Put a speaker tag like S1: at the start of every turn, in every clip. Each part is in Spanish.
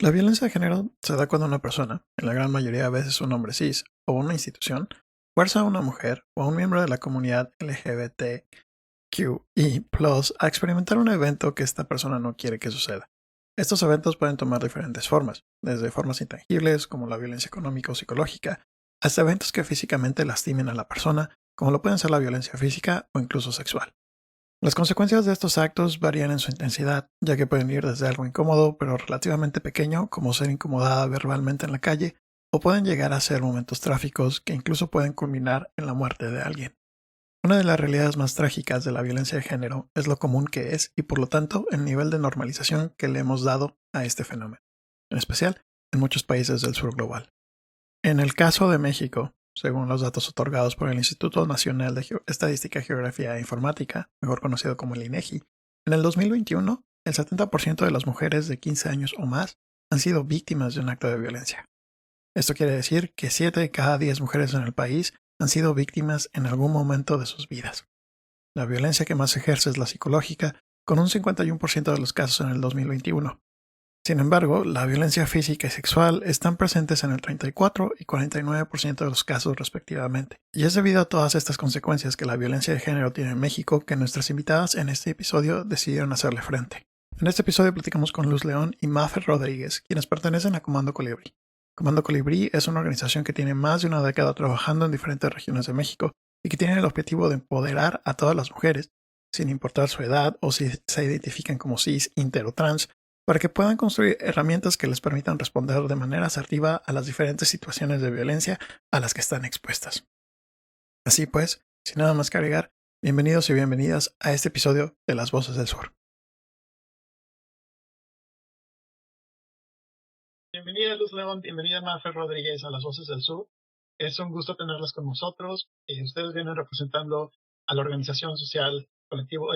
S1: La violencia de género se da cuando una persona, en la gran mayoría de veces un hombre cis, o una institución, fuerza a una mujer o a un miembro de la comunidad LGBTQI+ a experimentar un evento que esta persona no quiere que suceda. Estos eventos pueden tomar diferentes formas, desde formas intangibles como la violencia económica o psicológica, hasta eventos que físicamente lastimen a la persona, como lo pueden ser la violencia física o incluso sexual. Las consecuencias de estos actos varían en su intensidad, ya que pueden ir desde algo incómodo pero relativamente pequeño, como ser incomodada verbalmente en la calle, o pueden llegar a ser momentos trágicos que incluso pueden culminar en la muerte de alguien. Una de las realidades más trágicas de la violencia de género es lo común que es y por lo tanto el nivel de normalización que le hemos dado a este fenómeno, en especial en muchos países del sur global. En el caso de México, según los datos otorgados por el Instituto Nacional de Estadística, Geografía e Informática, mejor conocido como el INEGI, en el 2021, el 70% de las mujeres de 15 años o más han sido víctimas de un acto de violencia. Esto quiere decir que 7 de cada 10 mujeres en el país han sido víctimas en algún momento de sus vidas. La violencia que más se ejerce es la psicológica, con un 51% de los casos en el 2021. Sin embargo, la violencia física y sexual están presentes en el 34 y 49% de los casos respectivamente. Y es debido a todas estas consecuencias que la violencia de género tiene en México que nuestras invitadas en este episodio decidieron hacerle frente. En este episodio platicamos con Luz León y Mafer Rodríguez, quienes pertenecen a Comando Colibrí. Comando Colibrí es una organización que tiene más de una década trabajando en diferentes regiones de México y que tiene el objetivo de empoderar a todas las mujeres, sin importar su edad o si se identifican como cis, inter o trans, para que puedan construir herramientas que les permitan responder de manera asertiva a las diferentes situaciones de violencia a las que están expuestas. Así pues, sin nada más que agregar, bienvenidos y bienvenidas a este episodio de Las Voces del Sur.
S2: Bienvenida Luz León, bienvenida Mafer Rodríguez a Las Voces del Sur. Es un gusto tenerlas con nosotros. Ustedes vienen representando a la organización social colectivo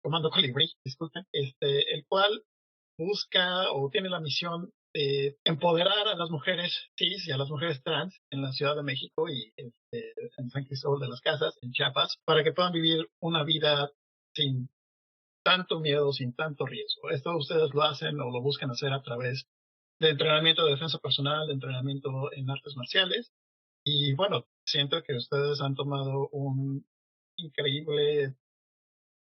S2: Comando Colibrí, disculpen, el cual busca o tiene la misión de empoderar a las mujeres cis y a las mujeres trans en la Ciudad de México y en San Cristóbal de las Casas, en Chiapas, para que puedan vivir una vida sin tanto miedo, sin tanto riesgo. Esto ustedes lo hacen o lo buscan hacer a través de entrenamiento de defensa personal, de entrenamiento en artes marciales. Y bueno, siento que ustedes han tomado increíble,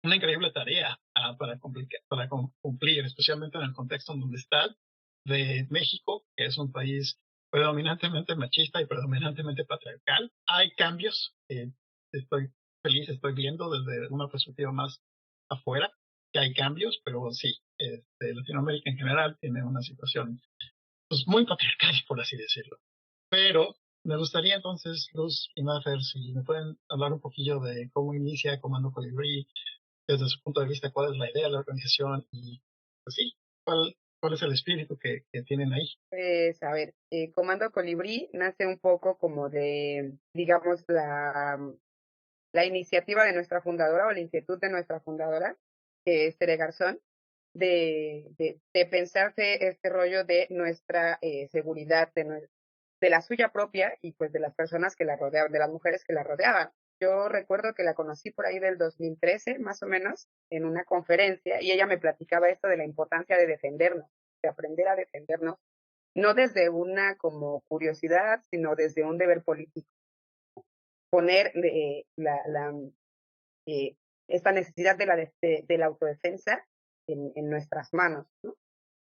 S2: una increíble tarea para cumplir, especialmente en el contexto en donde está, de México, que es un país predominantemente machista y predominantemente patriarcal. Hay cambios, estoy estoy viendo desde una perspectiva más afuera que hay cambios, pero sí, Latinoamérica en general tiene una situación pues muy patriarcal, por así decirlo. Pero me gustaría entonces, Luz y Mafer, si me pueden hablar un poquillo de cómo inicia Comando Colibrí, desde su punto de vista, cuál es la idea de la organización y, pues sí, cuál es el espíritu que tienen ahí.
S3: Pues, a ver, Comando Colibrí nace un poco como de, digamos, la iniciativa de nuestra fundadora o la inquietud de nuestra fundadora, que es Tere Garzón, de pensarse este rollo de nuestra seguridad, de la suya propia y pues de las personas que la rodeaban, de las mujeres que la rodeaban. Yo recuerdo que la conocí por ahí del 2013, más o menos, en una conferencia, y ella me platicaba esto de la importancia de defendernos, de aprender a defendernos, no desde una como curiosidad, sino desde un deber político. Poner eh, esta necesidad de la autodefensa en nuestras manos, ¿no?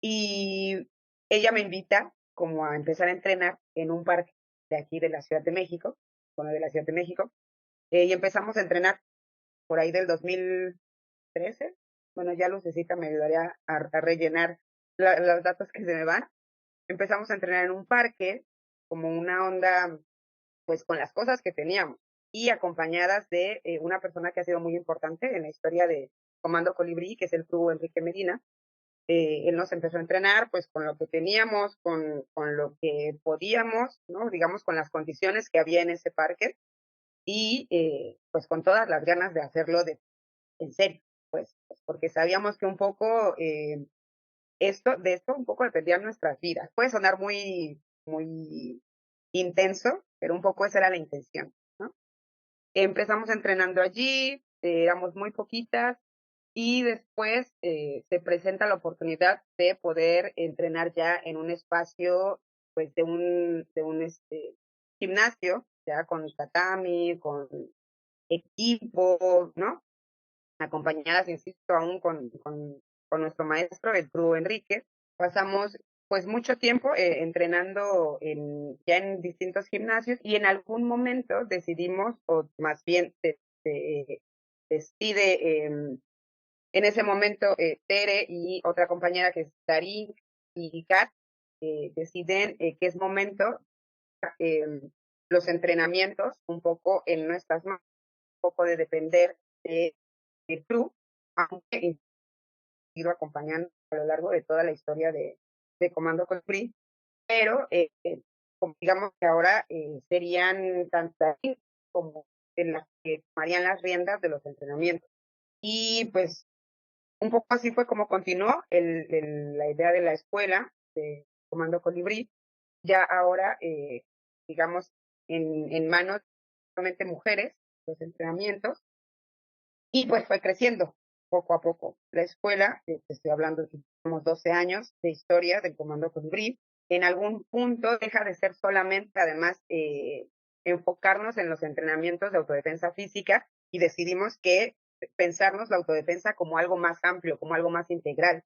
S3: Y ella me invita como a empezar a entrenar en un parque de aquí de la Ciudad de México, bueno, de la Ciudad de México, y empezamos a entrenar por ahí del 2013. Bueno, ya Lucecita me ayudaría a rellenar los datos que se me van. Empezamos a entrenar en un parque, como una onda, pues con las cosas que teníamos, y acompañadas de una persona que ha sido muy importante en la historia de Comando Colibrí, que es el Club Enrique Medina. Él nos empezó a entrenar pues con lo que teníamos, con lo que podíamos, ¿no? Digamos, con las condiciones que había en ese parque y pues con todas las ganas de hacerlo en serio, pues porque sabíamos que un poco de esto un poco dependían nuestras vidas. Puede sonar muy intenso, pero un poco esa era la intención, ¿no? Empezamos entrenando allí, éramos muy poquitas, y después se presenta la oportunidad de poder entrenar ya en un espacio pues de un gimnasio, ya con tatami, con equipo, ¿no? Acompañadas, insisto, aún con nuestro maestro, el Gru Enrique. Pasamos pues mucho tiempo entrenando ya en distintos gimnasios y en algún momento decidimos, o más bien decide en ese momento Tere y otra compañera que es Darín y Kat, deciden que es momento eh, los entrenamientos un poco en nuestras manos, un poco de depender del club, aunque ido acompañando a lo largo de toda la historia de Comando Colibrí, pero digamos que ahora serían tanto Darín como en las que tomarían las riendas de los entrenamientos. Y pues un poco así fue como continuó la idea de la escuela de Comando Colibrí, ya ahora, digamos, en manos solamente mujeres, los entrenamientos, y pues fue creciendo poco a poco. La escuela, te estoy hablando de unos 12 años de historia del Comando Colibrí, en algún punto deja de ser solamente, además, enfocarnos en los entrenamientos de autodefensa física y decidimos que pensarnos la autodefensa como algo más amplio, como algo más integral.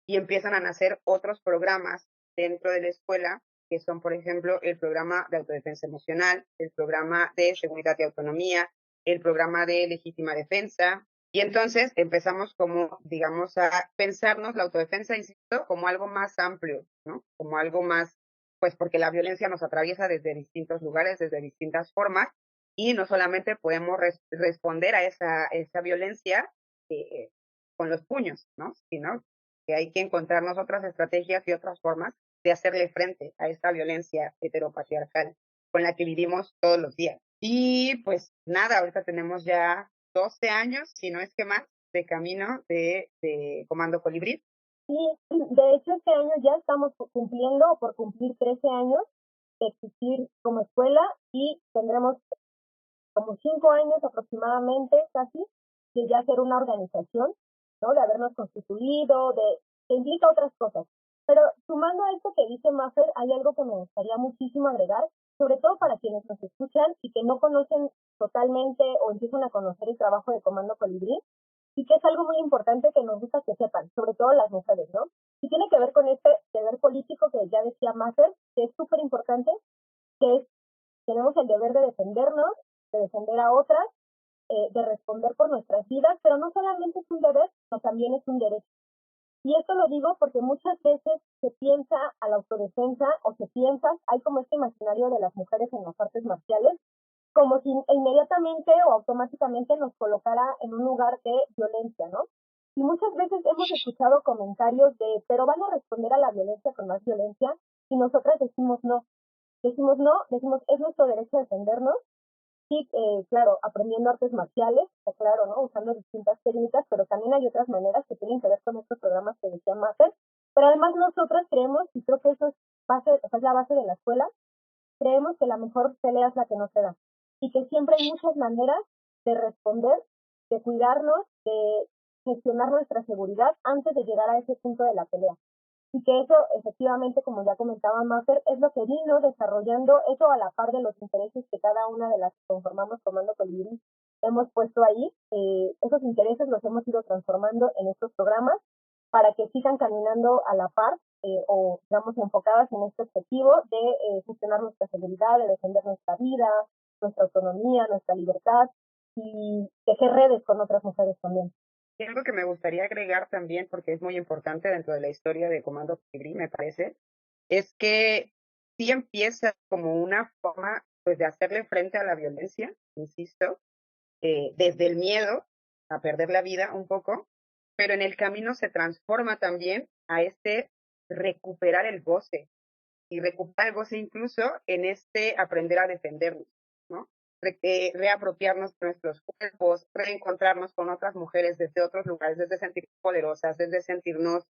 S3: Y empiezan a nacer otros programas dentro de la escuela, que son, por ejemplo, el programa de autodefensa emocional, el programa de seguridad y autonomía, el programa de legítima defensa. Y entonces empezamos como, digamos, a pensarnos la autodefensa, insisto, como algo más amplio, ¿no? Como algo más, pues porque la violencia nos atraviesa desde distintos lugares, desde distintas formas, y no solamente podemos responder a esa violencia con los puños, ¿no? Sino que hay que encontrarnos otras estrategias y otras formas de hacerle frente a esta violencia heteropatriarcal con la que vivimos todos los días. Y pues nada, ahorita tenemos ya 12 años, si no es que más, de camino de Comando Colibrí.
S4: Sí, de hecho este año ya estamos cumpliendo o por cumplir 13 años de existir como escuela y tendremos como 5 años aproximadamente casi de ya ser una organización, ¿no? De habernos constituido, que implica otras cosas. Pero sumando a esto que dice Mafer, hay algo que me gustaría muchísimo agregar, sobre todo para quienes nos escuchan y que no conocen totalmente o empiezan a conocer el trabajo de Comando Colibrí, y que es algo muy importante que nos gusta que sepan, sobre todo las mujeres, ¿no? Y tiene que ver con este deber político que ya decía Mafer, que es súper importante, que es, tenemos el deber de defendernos, de defender a otras, de responder por nuestras vidas, pero no solamente es un deber, sino también es un derecho. Y esto lo digo porque muchas veces se piensa a la autodefensa o se piensa, hay como este imaginario de las mujeres en las artes marciales, como si inmediatamente o automáticamente nos colocara en un lugar de violencia, ¿no? Y muchas veces hemos escuchado comentarios de, pero van a responder a la violencia con más violencia, y nosotras decimos no, decimos es nuestro derecho a defendernos, sí, claro, aprendiendo artes marciales, o claro, ¿no? Usando distintas técnicas, pero también hay otras maneras que tienen que ver con estos programas que decía Mafer, pero además nosotros creemos, y creo que eso es base, o sea, es la base de la escuela, creemos que la mejor pelea es la que no se da, y que siempre hay muchas maneras de responder, de cuidarnos, de gestionar nuestra seguridad antes de llegar a ese punto de la pelea. Y que eso, efectivamente, como ya comentaba Mafer, es lo que vino desarrollando eso a la par de los intereses que cada una de las que conformamos Comando Colibrí hemos puesto ahí. Esos intereses los hemos ido transformando en estos programas para que sigan caminando a la par o, digamos, enfocadas en este objetivo de gestionar nuestra seguridad, de defender nuestra vida, nuestra autonomía, nuestra libertad y tejer redes con otras mujeres también.
S3: Y algo que me gustaría agregar también, porque es muy importante dentro de la historia de Comando Colibrí, me parece, es que sí empieza como una forma pues de hacerle frente a la violencia, insisto, desde el miedo a perder la vida un poco, pero en el camino se transforma también a este recuperar el goce, y recuperar el goce incluso en este aprender a defendernos, ¿no? Reapropiarnos de nuestros cuerpos, reencontrarnos con otras mujeres desde otros lugares, desde sentirnos poderosas, desde sentirnos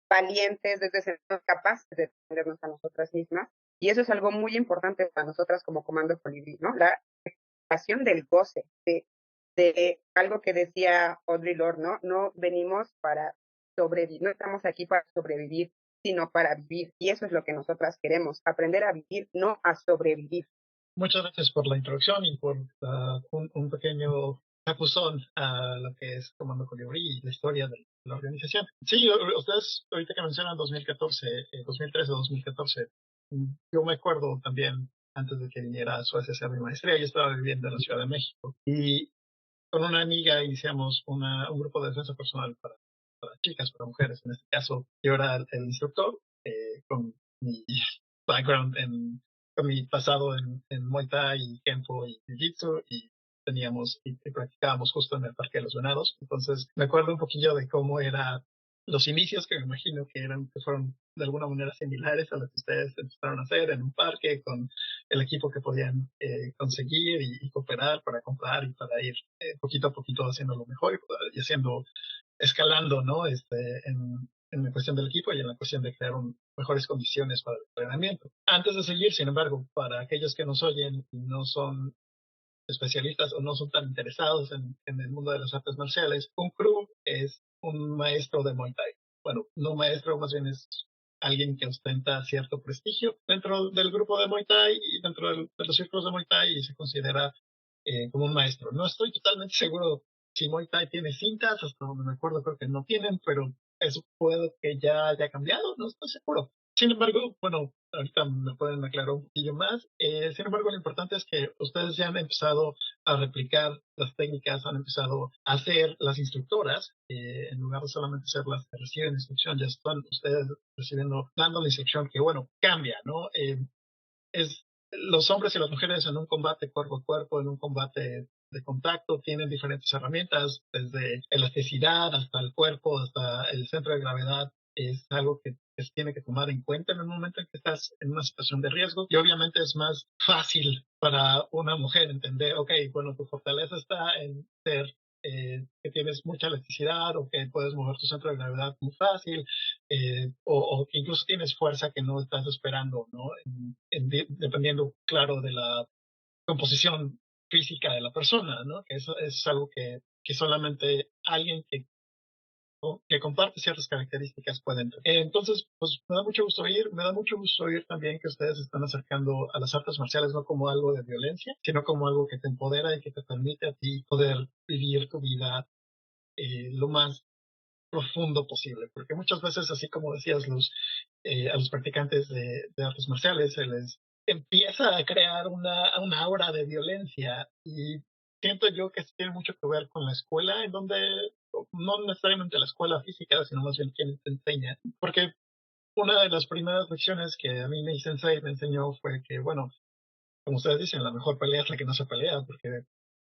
S3: valientes, desde sentirnos capaces de defendernos a nosotras mismas. Y eso es algo muy importante para nosotras como Comando Colibrí, ¿no? La recuperación del goce, de de algo que decía Audre Lorde, ¿no? No venimos para sobrevivir, no estamos aquí para sobrevivir, sino para vivir. Y eso es lo que nosotras queremos, aprender a vivir, no a sobrevivir.
S2: Muchas gracias por la introducción y por un pequeño acusón a lo que es Comando Colibrí y la historia de la organización. Sí, ustedes ahorita que mencionan 2014, 2013, 2014, yo me acuerdo también antes de que viniera a Suecia a hacer mi maestría, yo estaba viviendo en la Ciudad de México y con una amiga iniciamos un grupo de defensa personal para chicas, para mujeres. En este caso, yo era el instructor con mi background con mi pasado en Muay Thai y Kempo y Jiu-Jitsu y y practicábamos justo en el Parque de los Venados. Entonces me acuerdo un poquillo de cómo eran los inicios, que me imagino que fueron de alguna manera similares a lo que ustedes empezaron a hacer en un parque con el equipo que podían conseguir y cooperar para comprar y para ir poquito a poquito haciendo lo mejor y haciendo, escalando, ¿no? En la cuestión del equipo y en la cuestión de crear mejores condiciones para el entrenamiento. Antes de seguir, sin embargo, para aquellos que nos oyen y no son especialistas o no son tan interesados en el mundo de las artes marciales, un crew es un maestro de Muay Thai. Bueno, no maestro, más bien es alguien que ostenta cierto prestigio dentro del grupo de Muay Thai y dentro de los círculos de Muay Thai y se considera como un maestro. No estoy totalmente seguro si Muay Thai tiene cintas, hasta donde me acuerdo creo que no tienen, pero eso puede que ya haya cambiado, no estoy seguro. Sin embargo, bueno, ahorita me pueden aclarar un poquillo más. Sin embargo, lo importante es que ustedes ya han empezado a replicar las técnicas, han empezado a ser las instructoras, en lugar de solamente ser las que reciben instrucción, ya están ustedes recibiendo, dando la instrucción que, bueno, cambia, ¿no? Es los hombres y las mujeres en un combate cuerpo a cuerpo, en un combate de contacto, tienen diferentes herramientas, desde elasticidad hasta el cuerpo, hasta el centro de gravedad. Es algo que se tiene que tomar en cuenta en el momento en que estás en una situación de riesgo. Y obviamente es más fácil para una mujer entender, ok, bueno, tu fortaleza está en ser que tienes mucha elasticidad o que puedes mover tu centro de gravedad muy fácil, o que incluso tienes fuerza que no estás esperando, ¿no? Dependiendo, claro, de la composición física de la persona, ¿no? Que eso es algo que solamente alguien que comparte ciertas características puede entender. Entonces, pues me da mucho gusto oír, me da mucho gusto oír también que ustedes se están acercando a las artes marciales no como algo de violencia, sino como algo que te empodera y que te permite a ti poder vivir tu vida lo más profundo posible, porque muchas veces, así como decías, a los practicantes de artes marciales se les empieza a crear una aura de violencia y siento yo que esto tiene mucho que ver con la escuela, en donde no necesariamente la escuela física, sino más bien quien te enseña, porque una de las primeras lecciones que a mí mi sensei me enseñó fue que, bueno, como ustedes dicen, la mejor pelea es la que no se pelea, porque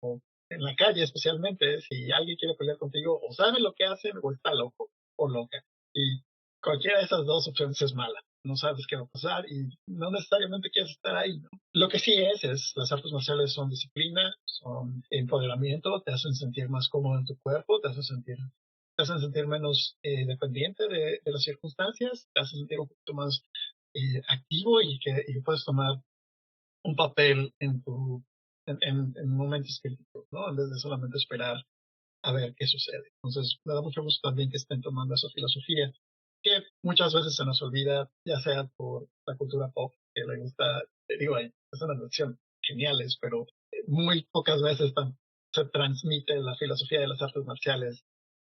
S2: o en la calle especialmente, si alguien quiere pelear contigo, o sabe lo que hacen o está loco o loca. Y cualquiera de esas dos opciones es mala. No sabes qué va a pasar y no necesariamente quieres estar ahí, ¿no? Lo que sí es, las artes marciales son disciplina, son empoderamiento, te hacen sentir más cómodo en tu cuerpo, te hacen sentir menos dependiente de las circunstancias, te hacen sentir un poquito más activo y que puedes tomar un papel en momentos críticos, ¿no? En vez de solamente esperar a ver qué sucede. Entonces, me da mucho gusto también que estén tomando esa filosofía, que muchas veces se nos olvida, ya sea por la cultura pop, que le gusta, te digo, es una versión geniales, pero muy pocas veces se transmite la filosofía de las artes marciales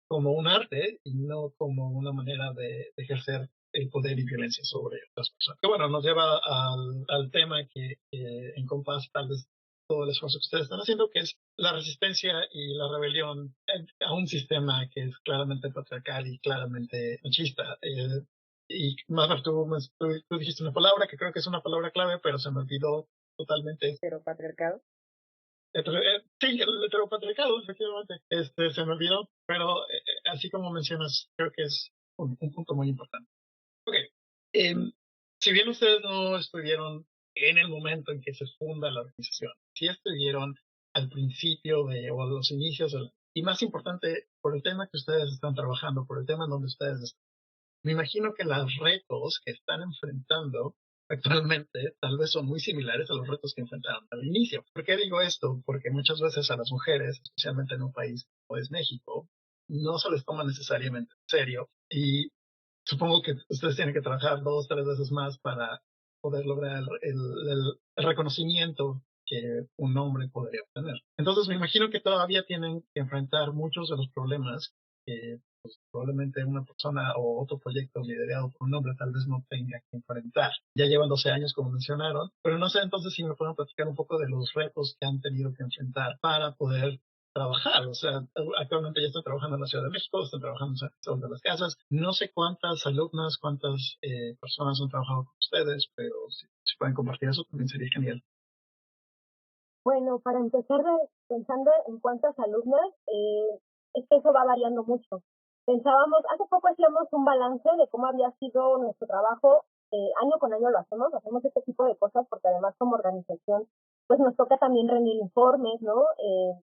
S2: como un arte y no como una manera de ejercer el poder y violencia sobre otras personas. Que bueno, nos lleva al tema que encompasa tal vez todo el esfuerzo que ustedes están haciendo, que es la resistencia y la rebelión a un sistema que es claramente patriarcal y claramente machista. Y más tú dijiste una palabra que creo que es una palabra clave, pero se me olvidó totalmente.
S3: Pero patriarcado.
S2: Sí, el heteropatriarcado, efectivamente. Se me olvidó, pero así como mencionas, creo que es un punto muy importante. Ok. Si bien ustedes no estuvieron en el momento en que se funda la organización, sí estuvieron al principio o a los inicios, y más importante, por el tema que ustedes están trabajando, por el tema en donde ustedes están. Me imagino que los retos que están enfrentando actualmente tal vez son muy similares a los retos que enfrentaron al inicio. ¿Por qué digo esto? Porque muchas veces a las mujeres, especialmente en un país como es México, no se les toma necesariamente en serio y supongo que ustedes tienen que trabajar 2, 3 veces más para poder lograr el reconocimiento que un hombre podría obtener. Entonces me imagino que todavía tienen que enfrentar muchos de los problemas que pues, probablemente una persona o otro proyecto liderado por un hombre tal vez no tenga que enfrentar. Ya llevan 12 años, como mencionaron, pero no sé entonces si me pueden platicar un poco de los retos que han tenido que enfrentar para poder trabajar. O sea, actualmente ya estoy trabajando en la Ciudad de México, estoy trabajando en San Cristóbal de las Casas. No sé cuántas alumnas, cuántas personas han trabajado con ustedes, pero si pueden compartir eso también sería genial.
S4: Bueno, para empezar, pensando en cuántas alumnas, es que eso va variando mucho. Pensábamos, hace poco hacíamos un balance de cómo había sido nuestro trabajo, año con año lo hacemos este tipo de cosas porque además como organización, pues nos toca también rendir informes, ¿no?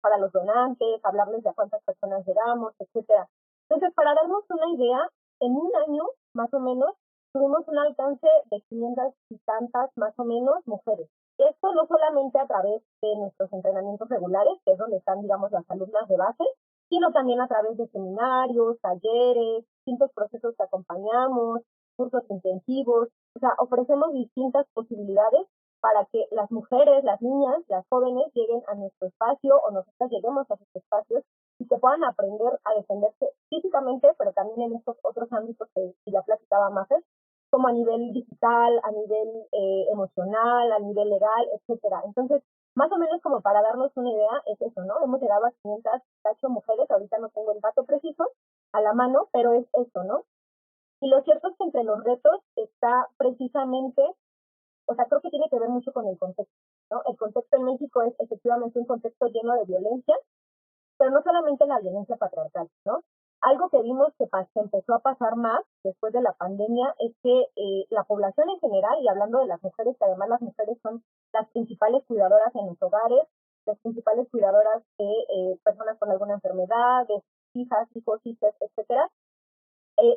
S4: Para los donantes, hablarles de a cuántas personas llegamos, etcétera. Entonces, para darnos una idea, en un año, más o menos, tuvimos un alcance de 500 y tantas, más o menos, mujeres. Esto no solamente a través de nuestros entrenamientos regulares, que es donde están, digamos, las alumnas de base, sino también a través de seminarios, talleres, distintos procesos que acompañamos, cursos intensivos. O sea, ofrecemos distintas posibilidades para que las mujeres, las niñas, las jóvenes lleguen a nuestro espacio o nosotras lleguemos a sus espacios y que puedan aprender a defenderse físicamente, pero también en estos otros ámbitos que ya platicaba Mafer, como a nivel digital, a nivel emocional, a nivel legal, etcétera. Entonces, más o menos como para darnos una idea, es eso, ¿no? Hemos llegado a 508 mujeres, ahorita no tengo el dato preciso a la mano, pero es eso, ¿no? Y lo cierto es que entre los retos está precisamente, o sea, creo que tiene que ver mucho con el contexto, ¿no? El contexto en México es efectivamente un contexto lleno de violencia, pero no solamente la violencia patriarcal, ¿no? Algo que vimos que empezó a pasar más después de la pandemia es que la población en general, y hablando de las mujeres, que además las mujeres son las principales cuidadoras en los hogares, las principales cuidadoras de personas con alguna enfermedad, de hijas, hijos, hijas, etcétera,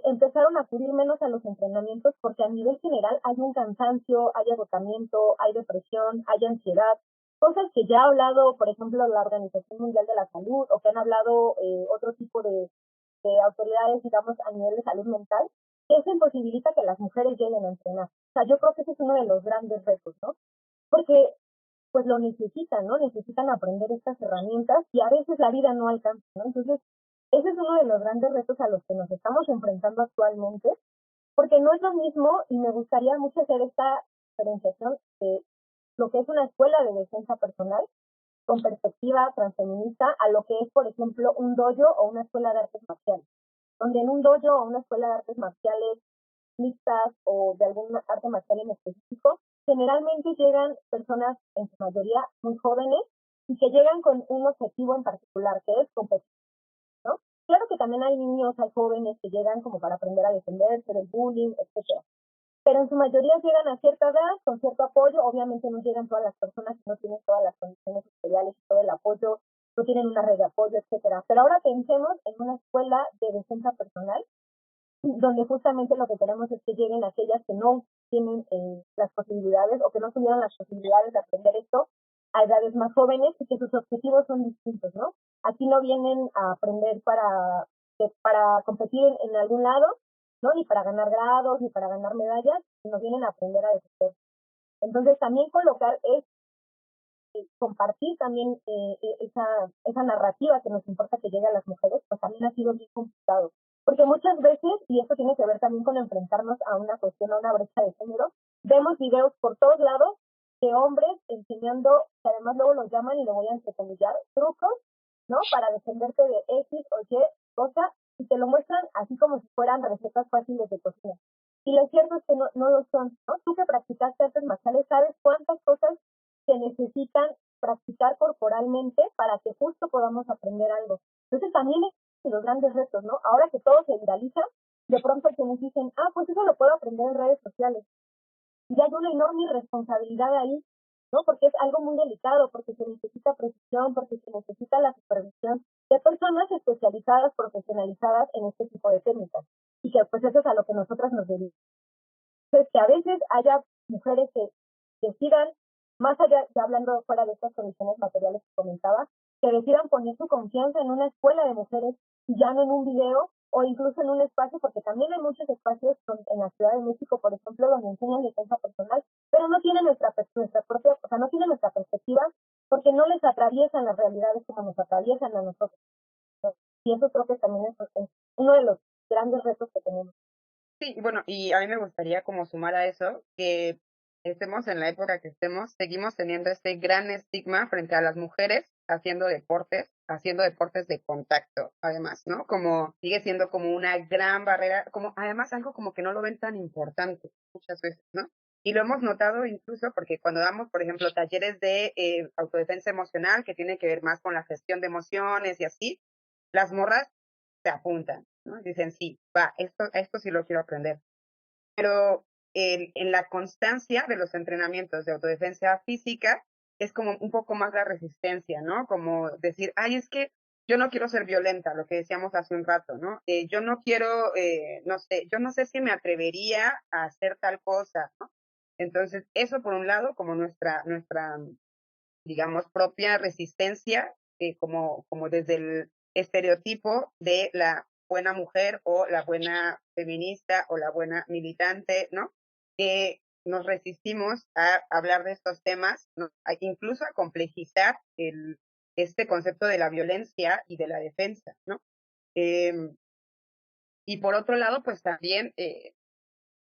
S4: empezaron a acudir menos a los entrenamientos porque a nivel general hay un cansancio, hay agotamiento, hay depresión, hay ansiedad, cosas que ya ha hablado, por ejemplo, la Organización Mundial de la Salud o que han hablado otro tipo de autoridades, digamos, a nivel de salud mental, que eso imposibilita que las mujeres lleguen a entrenar. O sea, yo creo que ese es uno de los grandes retos, ¿no? Porque pues lo necesitan, ¿no? Necesitan aprender estas herramientas y a veces la vida no alcanza, ¿no? Entonces, ese es uno de los grandes retos a los que nos estamos enfrentando actualmente, porque no es lo mismo y me gustaría mucho hacer esta diferenciación de lo que es una escuela de defensa personal con perspectiva transfeminista a lo que es, por ejemplo, un dojo o una escuela de artes marciales, donde en un dojo o una escuela de artes marciales mixtas o de alguna arte marcial en específico, generalmente llegan personas, en su mayoría muy jóvenes, y que llegan con un objetivo en particular, que es competir, ¿no? Claro que también hay niños, hay jóvenes que llegan como para aprender a defenderse del bullying, etcétera. Pero en su mayoría llegan a cierta edad, con cierto apoyo, obviamente no llegan todas las personas que no tienen todas las condiciones materiales y todo el apoyo, no tienen una red de apoyo, etcétera. Pero ahora pensemos en una escuela de defensa personal donde justamente lo que queremos es que lleguen aquellas que no tienen las posibilidades o que no tuvieron las posibilidades de aprender esto a edades más jóvenes y que sus objetivos son distintos, ¿no? Aquí no vienen a aprender para competir en algún lado, ¿no? Ni para ganar grados, ni para ganar medallas, sino vienen a aprender a defender. Entonces también colocar es compartir también esa narrativa que nos importa que llegue a las mujeres, pues también ha sido bien complicado. Porque muchas veces, y esto tiene que ver también con enfrentarnos a una cuestión, a una brecha de género, vemos videos por todos lados de hombres enseñando, que además luego los llaman y lo voy a entrecomillar, trucos, ¿no? Para defenderte de X o Y cosa, y te lo muestran así como si fueran recetas fáciles de cocina. Y lo cierto es que no lo son, ¿no? Tú que practicaste artes marciales sabes cuántas cosas se necesitan practicar corporalmente para que justo podamos aprender algo. Entonces también es los grandes retos, ¿no? Ahora que todo se viraliza, de pronto quienes dicen, pues eso lo puedo aprender en redes sociales. Y hay una enorme responsabilidad ahí, ¿no? Porque es algo muy delicado, porque se necesita precisión, porque se necesita la supervisión de personas especializadas, profesionalizadas en este tipo de técnicas. Y que pues eso es a lo que nosotras nos dedicamos. Entonces, que a veces haya mujeres que decidan, más allá de hablando fuera de estas condiciones materiales que comentaba, que decidan poner su confianza en una escuela de mujeres y ya no en un video o incluso en un espacio, porque también hay muchos espacios en la Ciudad de México, por ejemplo, donde enseñan defensa personal, pero no tienen nuestra propia, o sea, no tienen nuestra perspectiva porque no les atraviesan las realidades como nos atraviesan a nosotros. Y eso creo que también es uno de los grandes retos que tenemos.
S3: Sí, bueno, y a mí me gustaría como sumar a eso que estemos en la época que estemos, seguimos teniendo este gran estigma frente a las mujeres haciendo deportes de contacto, además, ¿no? Como sigue siendo como una gran barrera, como además algo como que no lo ven tan importante muchas veces, ¿no? Y lo hemos notado incluso porque cuando damos, por ejemplo, talleres de autodefensa emocional, que tiene que ver más con la gestión de emociones y así, las morras se apuntan, ¿no? Dicen, sí, va, esto sí lo quiero aprender. Pero en la constancia de los entrenamientos de autodefensa física es como un poco más la resistencia, ¿no? Como decir, ay, es que yo no quiero ser violenta, lo que decíamos hace un rato, ¿no? Yo no quiero, no sé, yo no sé si me atrevería a hacer tal cosa, ¿no? Entonces, eso por un lado, como nuestra digamos, propia resistencia, como desde el estereotipo de la buena mujer o la buena feminista o la buena militante, ¿no? Que nos resistimos a hablar de estos temas, ¿no? Incluso a complejizar este concepto de la violencia y de la defensa, ¿no? Y por otro lado, pues también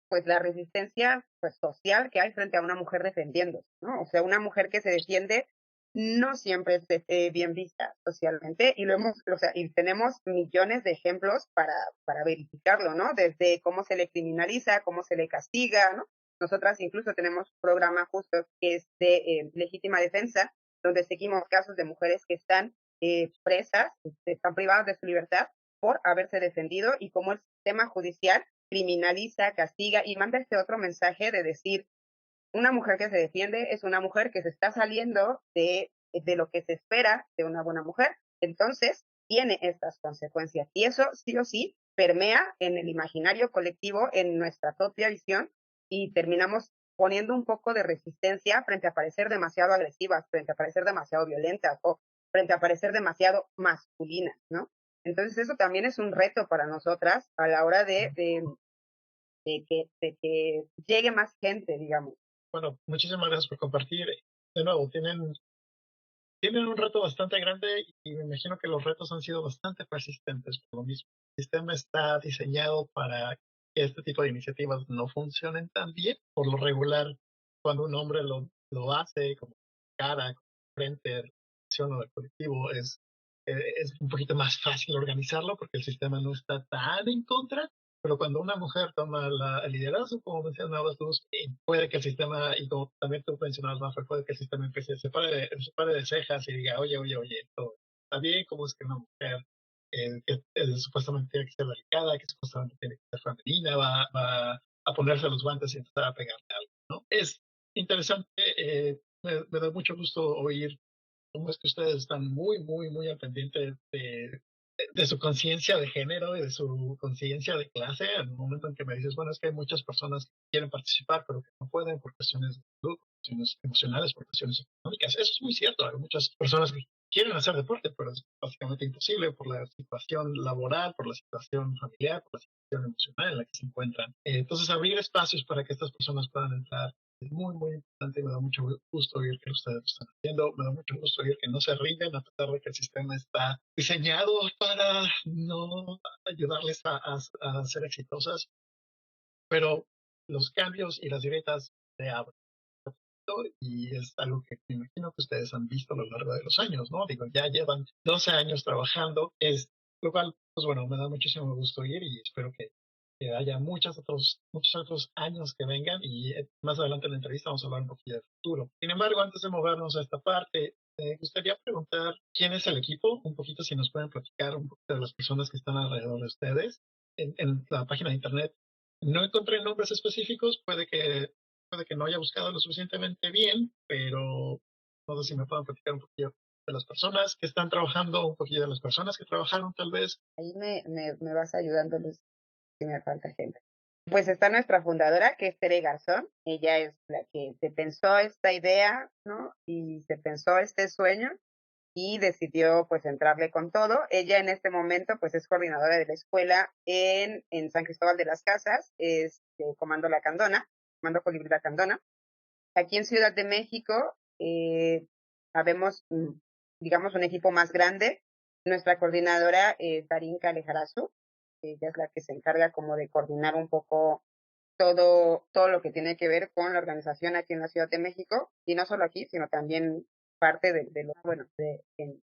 S3: pues la resistencia pues social que hay frente a una mujer defendiéndose, ¿no? O sea, una mujer que se defiende no siempre es bien vista socialmente y o sea, y tenemos millones de ejemplos para verificarlo, ¿no? Desde cómo se le criminaliza, cómo se le castiga, ¿no? Nosotras incluso tenemos un programa justo que es de legítima defensa, donde seguimos casos de mujeres que están presas, están privadas de su libertad por haberse defendido y cómo el sistema judicial criminaliza, castiga y manda este otro mensaje de decir, una mujer que se defiende es una mujer que se está saliendo de lo que se espera de una buena mujer, entonces tiene estas consecuencias. Y eso sí o sí permea en el imaginario colectivo, en nuestra propia visión, y terminamos poniendo un poco de resistencia frente a parecer demasiado agresivas, frente a parecer demasiado violentas o frente a parecer demasiado masculinas, ¿no? Entonces eso también es un reto para nosotras a la hora de que llegue más gente, digamos.
S2: Bueno, muchísimas gracias por compartir. De nuevo, tienen un reto bastante grande y me imagino que los retos han sido bastante persistentes por lo mismo. El sistema está diseñado para que este tipo de iniciativas no funcionen tan bien. Por lo regular, cuando un hombre lo hace como cara, como frente de la acción o del colectivo, es un poquito más fácil organizarlo porque el sistema no está tan en contra. Pero cuando una mujer toma el liderazgo, como mencionabas tú, puede que el sistema, y como también tú mencionabas, Mafer, puede que el sistema empiece, se pare de cejas y diga, oye, esto está bien, ¿cómo es que una mujer que supuestamente tiene que ser delicada, que supuestamente tiene que ser femenina, va a ponerse los guantes y empezar a pegarle a algo, ¿no? Es interesante, me da mucho gusto oír cómo es que ustedes están muy, muy, muy al pendiente de su conciencia de género y de su conciencia de clase, en el momento en que me dices, bueno, es que hay muchas personas que quieren participar, pero que no pueden por cuestiones de salud, por cuestiones emocionales, por cuestiones económicas. Eso es muy cierto. Hay muchas personas que quieren hacer deporte, pero es básicamente imposible por la situación laboral, por la situación familiar, por la situación emocional en la que se encuentran. Entonces, abrir espacios para que estas personas puedan entrar es muy, muy importante y me da mucho gusto oír que ustedes lo están haciendo. Me da mucho gusto oír que no se rinden a pesar de que el sistema está diseñado para no ayudarles a ser exitosas, pero los cambios y las grietas se abren y es algo que me imagino que ustedes han visto a lo largo de los años, ¿no? Digo, ya llevan 12 años trabajando, lo cual, pues bueno, me da muchísimo gusto oír y espero que haya muchos otros años que vengan y más adelante en la entrevista vamos a hablar un poquito del futuro. Sin embargo, antes de movernos a esta parte, me gustaría preguntar quién es el equipo, un poquito si nos pueden platicar un poquito de las personas que están alrededor de ustedes. En la página de internet no encontré nombres específicos, puede que no haya buscado lo suficientemente bien, pero no sé si me pueden platicar un poquito de las personas que están trabajando, un poquito de las personas que trabajaron tal vez.
S3: Ahí me vas ayudando, Luz, si me falta gente. Pues está nuestra fundadora, que es Tere Garzón. Ella es la que se pensó esta idea, ¿no? Y se pensó este sueño y decidió pues entrarle con todo. Ella en este momento pues es coordinadora de la escuela en San Cristóbal de las Casas, es Comando La Candona, Comando Colibrí La Candona. Aquí en Ciudad de México habemos, digamos, un equipo más grande. Nuestra coordinadora es Darinka Lejarazu. Ella es la que se encarga como de coordinar un poco todo lo que tiene que ver con la organización aquí en la Ciudad de México, y no solo aquí, sino también parte de lo, bueno, en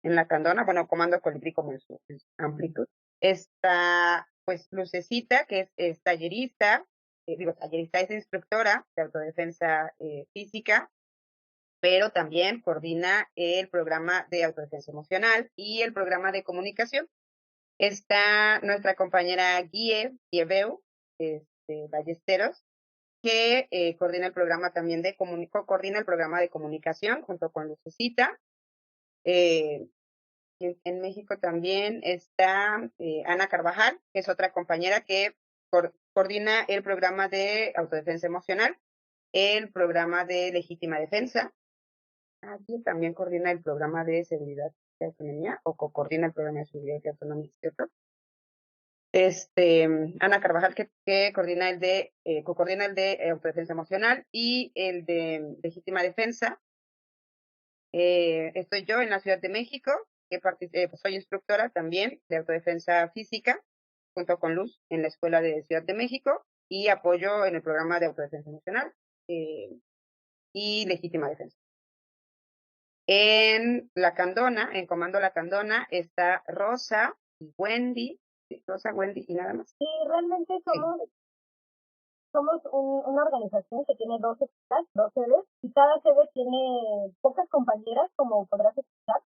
S3: la Candona, bueno, Comando Colibrí como en su amplitud. Está, pues, Lucecita, que es tallerista, tallerista, es instructora de autodefensa física, pero también coordina el programa de autodefensa emocional y el programa de comunicación. Está nuestra compañera Guiebeu, Ballesteros, que coordina el programa también coordina el programa de comunicación junto con Lucecita. En México también está Ana Carvajal, que es otra compañera que coordina el programa de autodefensa emocional, el programa de legítima defensa. Aquí también coordina el programa de seguridad y autonomía, o coordina el programa de seguridad y autonomía, ¿cierto? Ana Carvajal, que coordina coordina el de autodefensa emocional y el de legítima defensa. Estoy yo en la Ciudad de México, que pues soy instructora también de autodefensa física, junto con Luz en la Escuela de Ciudad de México, y apoyo en el programa de autodefensa emocional y legítima defensa. En La Candona, en Comando La Candona, está Rosa y Wendy, Rosa, Wendy y nada más.
S4: Y realmente somos una organización que tiene 12 escuelas, 2 sedes, y cada sede tiene pocas compañeras, como podrás escuchar,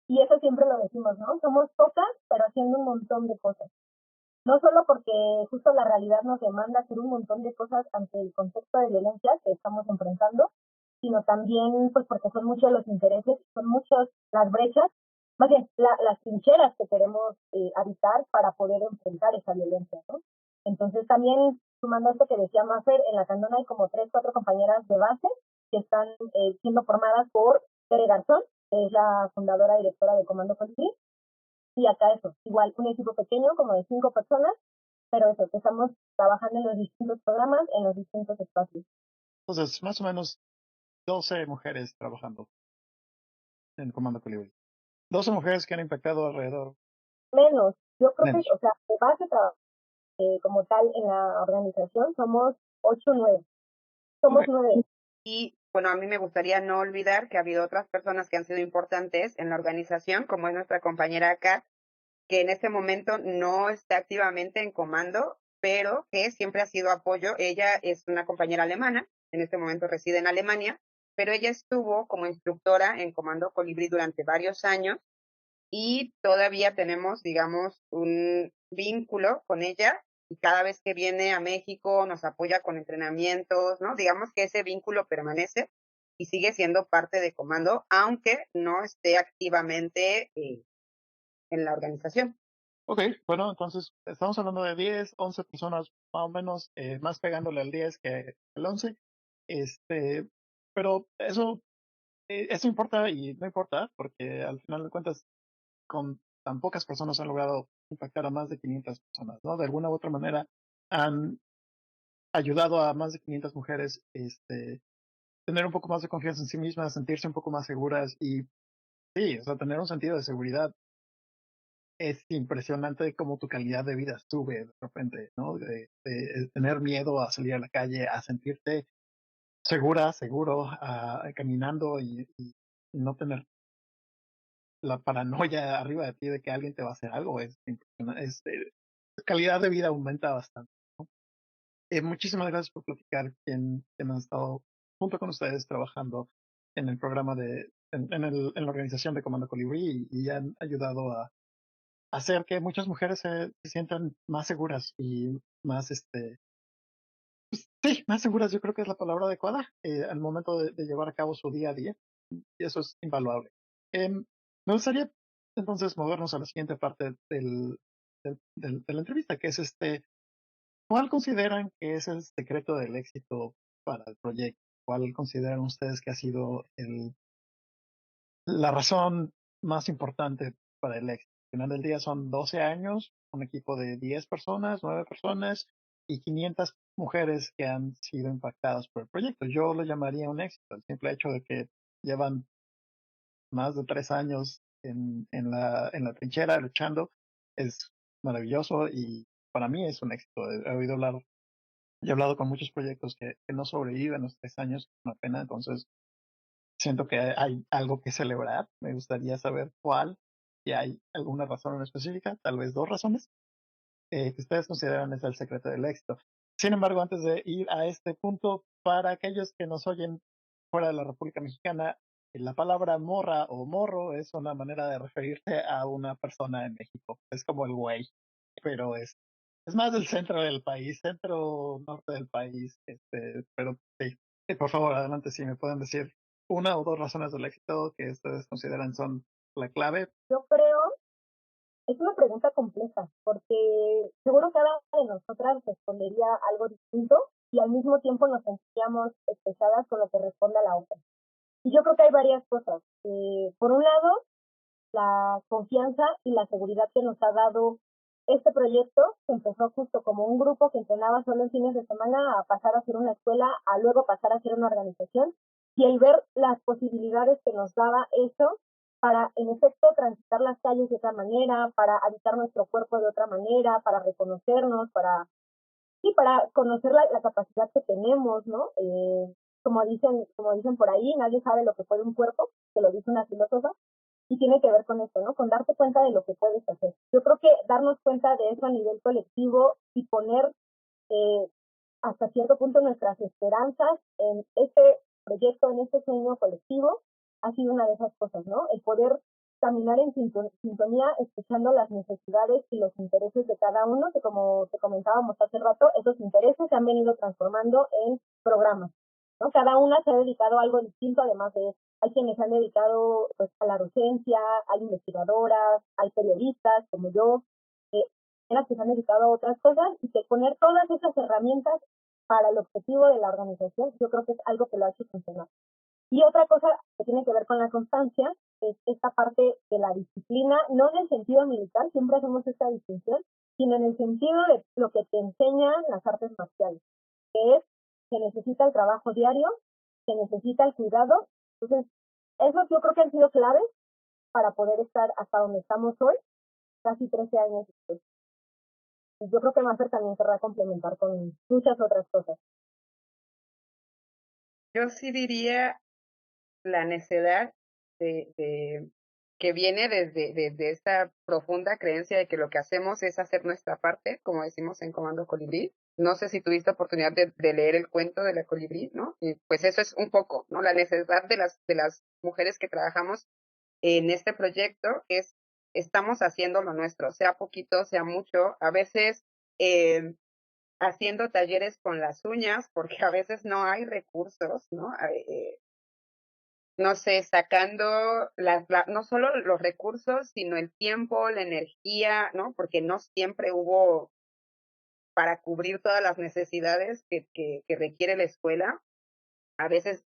S4: y eso siempre lo decimos, ¿no? Somos pocas, pero haciendo un montón de cosas. No solo porque justo la realidad nos demanda hacer un montón de cosas ante el contexto de violencia que estamos enfrentando, sino también pues porque son muchos los intereses, son muchas las brechas, más bien las trincheras que queremos habitar para poder enfrentar esa violencia, ¿no? Entonces también, sumando esto que decía Mafer, en la Candona hay como 3, 4 compañeras de base que están siendo formadas por Tere Garzón, que es la fundadora y directora de Comando Colibrí, y acá eso, igual un equipo pequeño, como de 5 personas, pero eso, que estamos trabajando en los distintos programas, en los distintos espacios.
S1: Entonces, más o menos 12 mujeres trabajando en Comando Colibrí. 12 mujeres que han impactado alrededor.
S4: Menos, yo creo que,
S1: Menos.
S4: o sea, de base como tal en la organización somos 8 o 9. Somos
S1: Okay.
S4: 9.
S3: Y bueno, a mí me gustaría no olvidar que ha habido otras personas que han sido importantes en la organización, como es nuestra compañera Kat, que en este momento no está activamente en comando, pero que siempre ha sido apoyo. Ella es una compañera alemana, en este momento reside en Alemania, pero ella estuvo como instructora en Comando Colibrí durante varios años y todavía tenemos, digamos, un vínculo con ella, y cada vez que viene a México nos apoya con entrenamientos, ¿no? Digamos que ese vínculo permanece y sigue siendo parte de Comando, aunque no esté activamente en la organización.
S1: Ok, bueno, entonces estamos hablando de 10, 11 personas más o menos, más pegándole al 10 que al 11. Pero eso importa y no importa, porque al final de cuentas, con tan pocas personas han logrado impactar a más de 500 personas, ¿no? De alguna u otra manera han ayudado a más de 500 mujeres, tener un poco más de confianza en sí mismas, sentirse un poco más seguras y, sí, o sea, tener un sentido de seguridad. Es impresionante cómo tu calidad de vida sube de repente, ¿no? De tener miedo a salir a la calle, a sentirte seguro, caminando y no tener la paranoia arriba de ti de que alguien te va a hacer algo. Es impresionante. Calidad de vida aumenta bastante. Muchísimas gracias por platicar, quien ha estado junto con ustedes trabajando en el programa en la organización de Comando Colibrí y han ayudado a hacer que muchas mujeres se sientan más seguras y más, sí, más seguras, yo creo que es la palabra adecuada, al momento de llevar a cabo su día a día, y eso es invaluable. Me gustaría entonces movernos a la siguiente parte de la entrevista, que es
S2: ¿Cuál consideran que es el secreto del éxito para el proyecto? ¿Cuál consideran ustedes que ha sido la razón más importante para el éxito? Al final del día son 12 años, un equipo de 10 personas, 9 personas y 500 mujeres que han sido impactadas por el proyecto. Yo lo llamaría un éxito, el simple hecho de que llevan más de 3 años en la trinchera luchando es maravilloso y para mí es un éxito. He oído hablar, he hablado con muchos proyectos que no sobreviven los 3 años, es una pena, entonces siento que hay algo que celebrar. Me gustaría saber cuál, si hay alguna razón en específica, tal vez dos razones, que ustedes consideran es el secreto del éxito. Sin embargo, antes de ir a este punto, para aquellos que nos oyen fuera de la República Mexicana, la palabra morra o morro es una manera de referirse a una persona en México. Es como el güey, pero es más del centro del país, centro norte del país. Pero sí, por favor, adelante, si me pueden decir una o dos razones del éxito que ustedes consideran son la clave.
S4: Yo creo, es una pregunta compleja, porque seguro cada una de nosotras respondería algo distinto y al mismo tiempo nos sentíamos expresadas con lo que responde a la otra. Y yo creo que hay varias cosas. Por un lado, la confianza y la seguridad que nos ha dado este proyecto, que empezó justo como un grupo que entrenaba solo en fines de semana, a pasar a ser una escuela, a luego pasar a ser una organización, y el ver las posibilidades que nos daba eso para, en efecto, transitar las calles de otra manera, para habitar nuestro cuerpo de otra manera, para reconocernos, para conocer la capacidad que tenemos, ¿no? Como dicen por ahí, nadie sabe lo que puede un cuerpo, que lo dice una filósofa, y tiene que ver con esto, ¿no? Con darte cuenta de lo que puedes hacer. Yo creo que darnos cuenta de eso a nivel colectivo y poner eh, hasta cierto punto nuestras esperanzas en este proyecto, en este sueño colectivo, ha sido una de esas cosas, ¿no? El poder caminar en sintonía, escuchando las necesidades y los intereses de cada uno, que como te comentábamos hace rato, esos intereses se han venido transformando en programas, ¿no? Cada una se ha dedicado a algo distinto, además de eso. Hay quienes se han dedicado pues, a la docencia, hay investigadoras, hay periodistas como yo, que se han dedicado a otras cosas y que poner todas esas herramientas para el objetivo de la organización, yo creo que es algo que lo ha hecho funcionar. Y otra cosa que tiene que ver con la constancia es esta parte de la disciplina, no en el sentido militar, siempre hacemos esta distinción, sino en el sentido de lo que te enseñan las artes marciales, que es que necesita el trabajo diario, que necesita el cuidado. Entonces, eso yo creo que han sido claves para poder estar hasta donde estamos hoy, casi 13 años después. Y yo creo que Master también querrá complementar con muchas otras cosas.
S3: Yo sí diría la necedad que viene desde esta profunda creencia de que lo que hacemos es hacer nuestra parte, como decimos en Comando Colibrí. No sé si tuviste oportunidad de leer el cuento de la colibrí, ¿no? Y pues eso es un poco, ¿no? La necesidad de las mujeres que trabajamos en este proyecto es, estamos haciendo lo nuestro, sea poquito, sea mucho, a veces haciendo talleres con las uñas, porque a veces no hay recursos, ¿no? No sé, sacando no solo los recursos, sino el tiempo, la energía, ¿no? Porque no siempre hubo para cubrir todas las necesidades que requiere la escuela. A veces,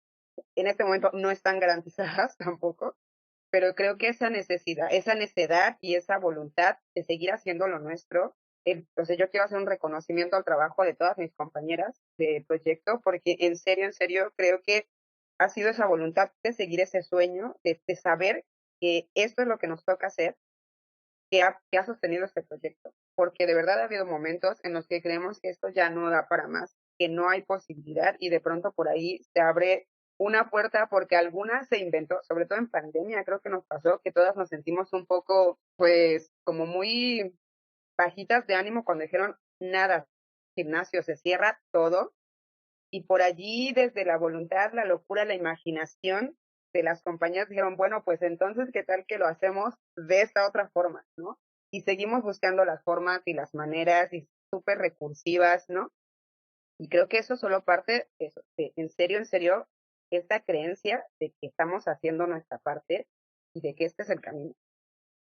S3: en este momento, no están garantizadas tampoco, pero creo que esa necedad y esa voluntad de seguir haciendo lo nuestro, o sea, yo quiero hacer un reconocimiento al trabajo de todas mis compañeras de proyecto, porque en serio, creo que ha sido esa voluntad de seguir ese sueño, de saber que esto es lo que nos toca hacer, que ha sostenido este proyecto. Porque de verdad ha habido momentos en los que creemos que esto ya no da para más, que no hay posibilidad y de pronto por ahí se abre una puerta porque alguna se inventó, sobre todo en pandemia, creo que nos pasó que todas nos sentimos un poco, pues, como muy bajitas de ánimo cuando dijeron nada, gimnasio se cierra todo y por allí desde la voluntad, la locura, la imaginación de las compañías dijeron, bueno, pues entonces, ¿qué tal que lo hacemos de esta otra forma, ¿no? Y seguimos buscando las formas y las maneras y súper recursivas, ¿no? Y creo que eso solo parte de eso, de, en serio, esta creencia de que estamos haciendo nuestra parte y de que este es el camino.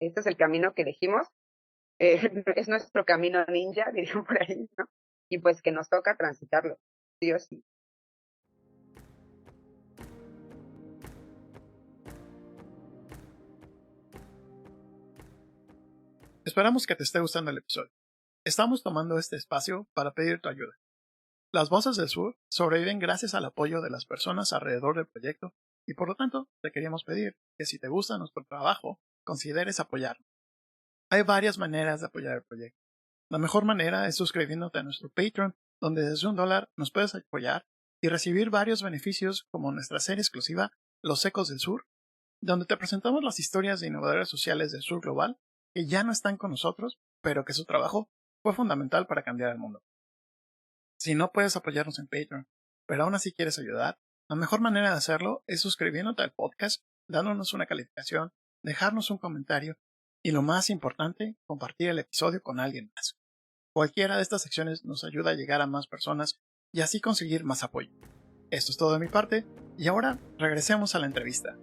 S3: Este es el camino que elegimos. Es nuestro camino ninja, dirían por ahí, ¿no? y pues que nos toca transitarlo, sí o sí.
S1: Esperamos que te esté gustando el episodio. Estamos tomando este espacio para pedir tu ayuda. Las Voces del Sur sobreviven gracias al apoyo de las personas alrededor del proyecto y por lo tanto te queríamos pedir que si te gusta nuestro trabajo, consideres apoyarnos. Hay varias maneras de apoyar el proyecto. La mejor manera es suscribiéndote a nuestro Patreon, donde desde $1 nos puedes apoyar y recibir varios beneficios como nuestra serie exclusiva Los Ecos del Sur, donde te presentamos las historias de innovadores sociales del sur global que ya no están con nosotros, pero que su trabajo fue fundamental para cambiar el mundo. Si no puedes apoyarnos en Patreon, pero aún así quieres ayudar, la mejor manera de hacerlo es suscribiéndote al podcast, dándonos una calificación, dejarnos un comentario y lo más importante, compartir el episodio con alguien más. Cualquiera de estas secciones nos ayuda a llegar a más personas y así conseguir más apoyo. Esto es todo de mi parte y ahora regresemos a la entrevista.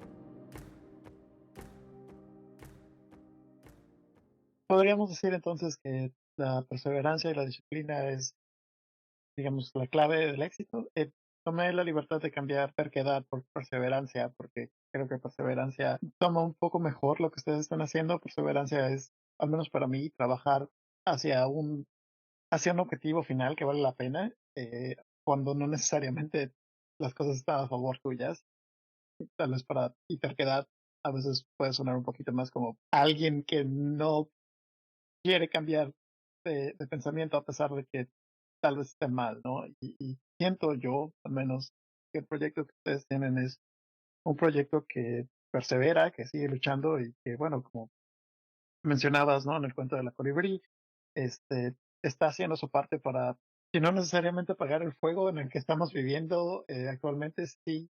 S1: Podríamos decir entonces que la perseverancia y la disciplina es, digamos, la clave del éxito. Tomé la libertad de cambiar terquedad por perseverancia, porque creo que perseverancia toma un poco mejor lo que ustedes están haciendo. Perseverancia es, al menos para mí, trabajar hacia un objetivo final que vale la pena, cuando no necesariamente las cosas están a favor tuyas. Tal vez y terquedad a veces puede sonar un poquito más como alguien que no quiere cambiar de pensamiento a pesar de que tal vez esté mal, ¿no? Y siento yo, al menos, que el proyecto que ustedes tienen es un proyecto que persevera, que sigue luchando y que, bueno, como mencionabas, ¿no? En el cuento de la colibrí, está haciendo su parte para, si no necesariamente apagar el fuego en el que estamos viviendo actualmente, sí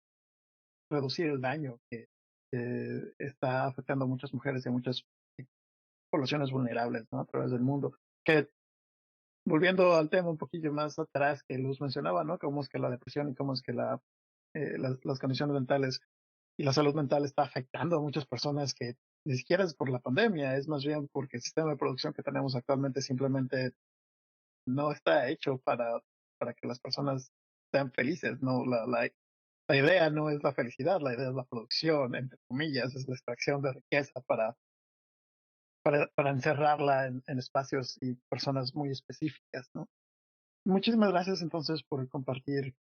S1: reducir el daño que está afectando a muchas mujeres y a muchas poblaciones vulnerables, ¿no? A través del mundo. Que volviendo al tema un poquillo más atrás que Luz mencionaba, ¿no? Cómo es que la depresión y cómo es que las condiciones mentales y la salud mental está afectando a muchas personas que ni siquiera es por la pandemia, es más bien porque el sistema de producción que tenemos actualmente simplemente no está hecho para que las personas sean felices, ¿no? La idea no es la felicidad, la idea es la producción, entre comillas, es la extracción de riqueza para encerrarla en espacios y personas muy específicas, ¿no? Muchísimas gracias entonces por compartir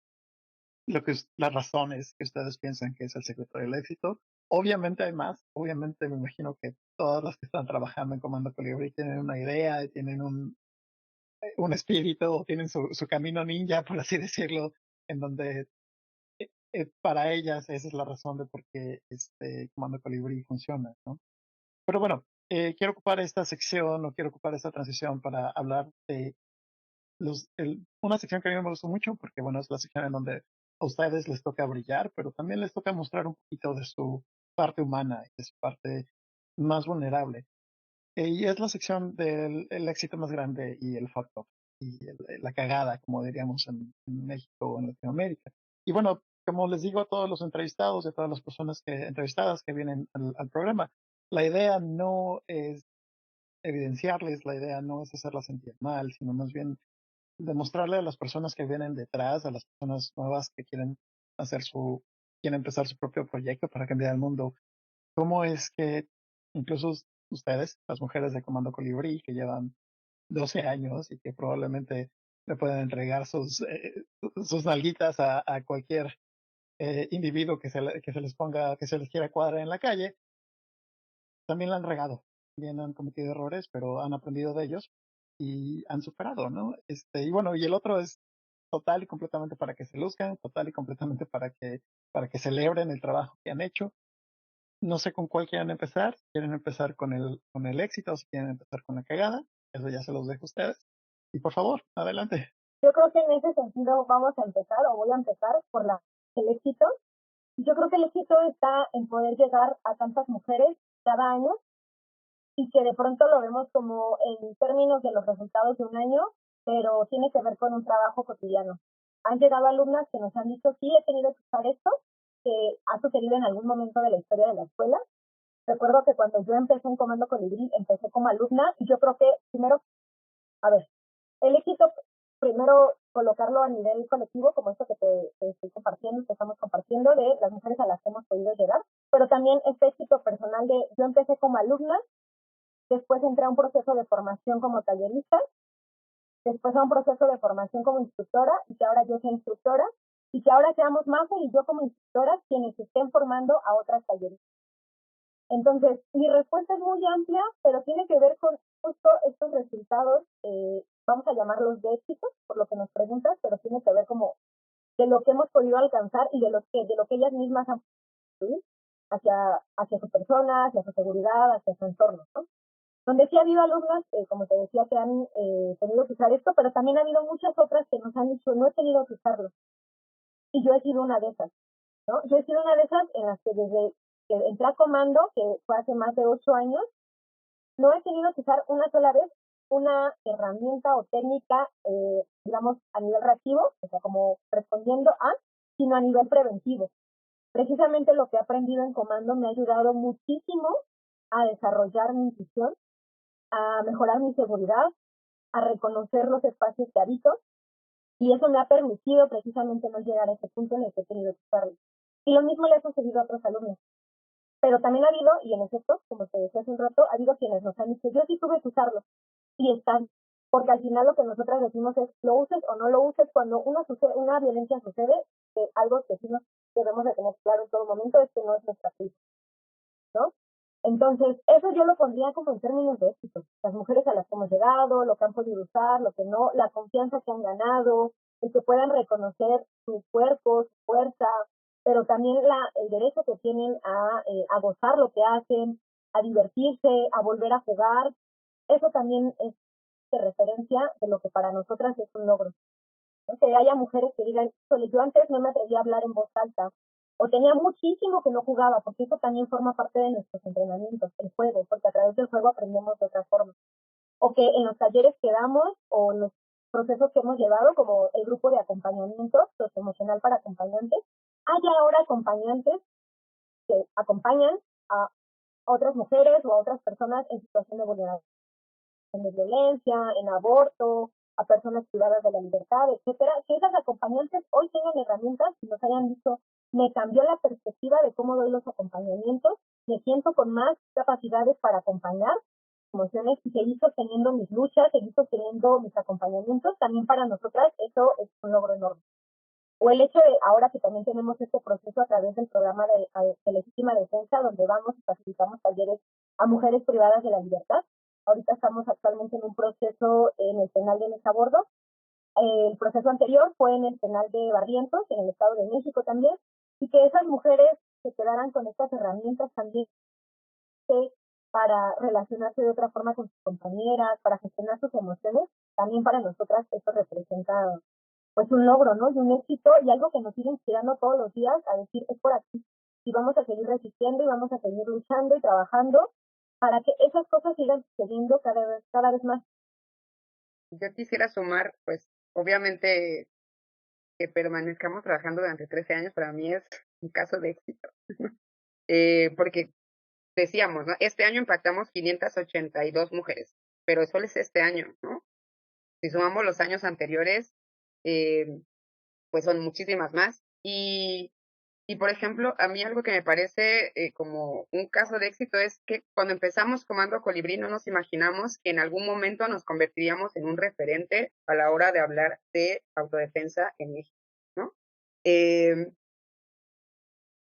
S1: lo que es las razones que ustedes piensan que es el secreto del éxito. Obviamente hay más, obviamente me imagino que todas las que están trabajando en Comando Colibrí tienen una idea, tienen un espíritu o tienen su camino ninja, por así decirlo, en donde para ellas esa es la razón de por qué este Comando Colibrí funciona, ¿no? Pero bueno, quiero ocupar esta sección o quiero ocupar esta transición para hablar de una sección que a mí me gustó mucho porque, bueno, es la sección en donde a ustedes les toca brillar, pero también les toca mostrar un poquito de su parte humana y de su parte más vulnerable. Y es la sección del el éxito más grande y el fuck up y la cagada, como diríamos en México o en Latinoamérica. Y bueno, como les digo a todos los entrevistados y a todas las personas entrevistadas que vienen al programa, la idea no es evidenciarles, la idea no es hacerlas sentir mal, sino más bien demostrarle a las personas que vienen detrás, a las personas nuevas que quieren empezar su propio proyecto para cambiar el mundo, cómo es que incluso ustedes, las mujeres de Comando Colibrí, que llevan 12 años y que probablemente le pueden entregar sus nalguitas a cualquier individuo que se les ponga, que se les quiera cuadrar en la calle, también la han regado, también han cometido errores, pero han aprendido de ellos y han superado, ¿no? Y bueno, y el otro es total y completamente para que se luzcan, total y completamente para que celebren el trabajo que han hecho. No sé con cuál quieren empezar, si quieren empezar con el éxito o si quieren empezar con la cagada, eso ya se los dejo a ustedes. Y por favor, adelante.
S4: Yo creo que en ese sentido vamos a empezar, o voy a empezar por el éxito. Yo creo que el éxito está en poder llegar a tantas mujeres cada año y que de pronto lo vemos como en términos de los resultados de un año, pero tiene que ver con un trabajo cotidiano. Han llegado alumnas que nos han dicho, sí, he tenido que usar esto, que ha sucedido en algún momento de la historia de la escuela. Recuerdo que cuando yo empecé en Comando Colibrí, empecé como alumna y yo creo que primero, a ver, el éxito primero colocarlo a nivel colectivo, como esto que te estoy compartiendo, que estamos compartiendo, de las mujeres a las que hemos podido llegar, pero también este éxito personal de yo empecé como alumna, después entré a un proceso de formación como tallerista, después a un proceso de formación como instructora, y que ahora yo soy instructora, y que ahora seamos Mafer y yo como instructora quienes estén formando a otras talleristas. Entonces, mi respuesta es muy amplia, pero tiene que ver con justo estos resultados, vamos a llamarlos de éxito, por lo que nos preguntas, pero tiene que ver como de lo que hemos podido alcanzar y de lo que ellas mismas han podido hacia su persona, hacia su seguridad, hacia su entorno, ¿no? Donde sí ha habido alumnas, como te decía, que han tenido que usar esto, pero también ha habido muchas otras que nos han dicho, no he tenido que usarlo. Y yo he sido una de esas, ¿no? Yo he sido una de esas en las que desde que entré a comando, que fue hace más de 8 años, no he tenido que usar una sola vez una herramienta o técnica, digamos, a nivel reactivo, o sea, como respondiendo a, sino a nivel preventivo. Precisamente lo que he aprendido en comando me ha ayudado muchísimo a desarrollar mi intuición, a mejorar mi seguridad, a reconocer los espacios que habito, y eso me ha permitido precisamente no llegar a ese punto en el que he tenido que usarlo. Y lo mismo le ha sucedido a otros alumnos. Pero también ha habido, y en efecto, como te decía hace un rato, ha habido quienes nos han dicho, yo sí tuve que usarlo, y están, porque al final lo que nosotras decimos es, lo uses o no lo uses, cuando una violencia sucede, algo que sí nos debemos de tener claro en todo momento es que no es nuestra culpa, ¿no? Entonces, eso yo lo pondría como en términos de éxito. Las mujeres a las que hemos llegado, lo que han podido usar, lo que no, la confianza que han ganado, y que puedan reconocer sus cuerpos, su fuerza, pero también el derecho que tienen a gozar lo que hacen, a divertirse, a volver a jugar. Eso también es de referencia de lo que para nosotras es un logro, ¿no? Que haya mujeres que digan, yo antes no me atrevía a hablar en voz alta, o tenía muchísimo que no jugaba, porque eso también forma parte de nuestros entrenamientos, el juego, porque a través del juego aprendemos de otra forma. O que en los talleres que damos, o en los procesos que hemos llevado, como el grupo de acompañamiento socioemocional para acompañantes, haya ahora acompañantes que acompañan a otras mujeres o a otras personas en situación de vulnerabilidad, de violencia, en aborto, a personas privadas de la libertad, etcétera, que esas acompañantes hoy tengan herramientas y nos hayan dicho, me cambió la perspectiva de cómo doy los acompañamientos, me siento con más capacidades para acompañar emociones y seguir sosteniendo mis luchas, seguir sosteniendo mis acompañamientos, también para nosotras eso es un logro enorme. O el hecho de ahora que también tenemos este proceso a través del programa de legítima defensa, donde vamos y facilitamos talleres a mujeres privadas de la libertad. Ahorita estamos actualmente en un proceso en el penal de Mesa Bordo. El proceso anterior fue en el penal de Barrientos, en el Estado de México también, y que esas mujeres se quedaran con estas herramientas también para relacionarse de otra forma con sus compañeras, para gestionar sus emociones, también para nosotras eso representa pues un logro, ¿no? Y un éxito y algo que nos sigue inspirando todos los días a decir, es por aquí. Y vamos a seguir resistiendo y vamos a seguir luchando y trabajando para que esas cosas sigan sucediendo cada vez más.
S3: Yo quisiera sumar, pues, obviamente que permanezcamos trabajando durante 13 años para mí es un caso de éxito. Porque decíamos, ¿no? Este año impactamos 582 mujeres, pero solo es este año, ¿no? Si sumamos los años anteriores, pues son muchísimas más. Y por ejemplo, a mí algo que me parece como un caso de éxito es que cuando empezamos Comando Colibrí no nos imaginamos que en algún momento nos convertiríamos en un referente a la hora de hablar de autodefensa en México, ¿no?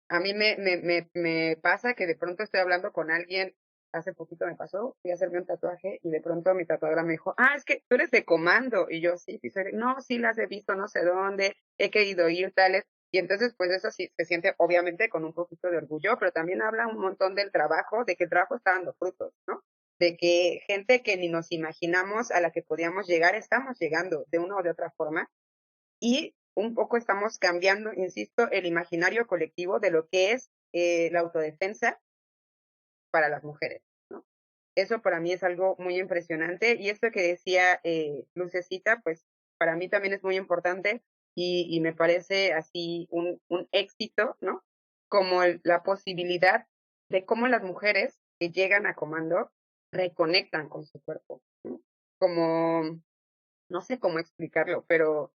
S3: A mí me pasa que de pronto estoy hablando con alguien, hace poquito me pasó, fui a hacerme un tatuaje y de pronto mi tatuadora me dijo, es que tú eres de Comando. Y yo, sí, no, sí las he visto no sé dónde, he querido ir, tales. Y entonces, pues eso sí, se siente obviamente con un poquito de orgullo, pero también habla un montón del trabajo, de que el trabajo está dando frutos, ¿no? De que gente que ni nos imaginamos a la que podíamos llegar, estamos llegando de una o de otra forma. Y un poco estamos cambiando, insisto, el imaginario colectivo de lo que es la autodefensa para las mujeres, ¿no? Eso para mí es algo muy impresionante y esto que decía Lucecita, pues para mí también es muy importante y me parece así un éxito, ¿no? Como la posibilidad de cómo las mujeres que llegan a Comando reconectan con su cuerpo, ¿no? Como no sé cómo explicarlo, pero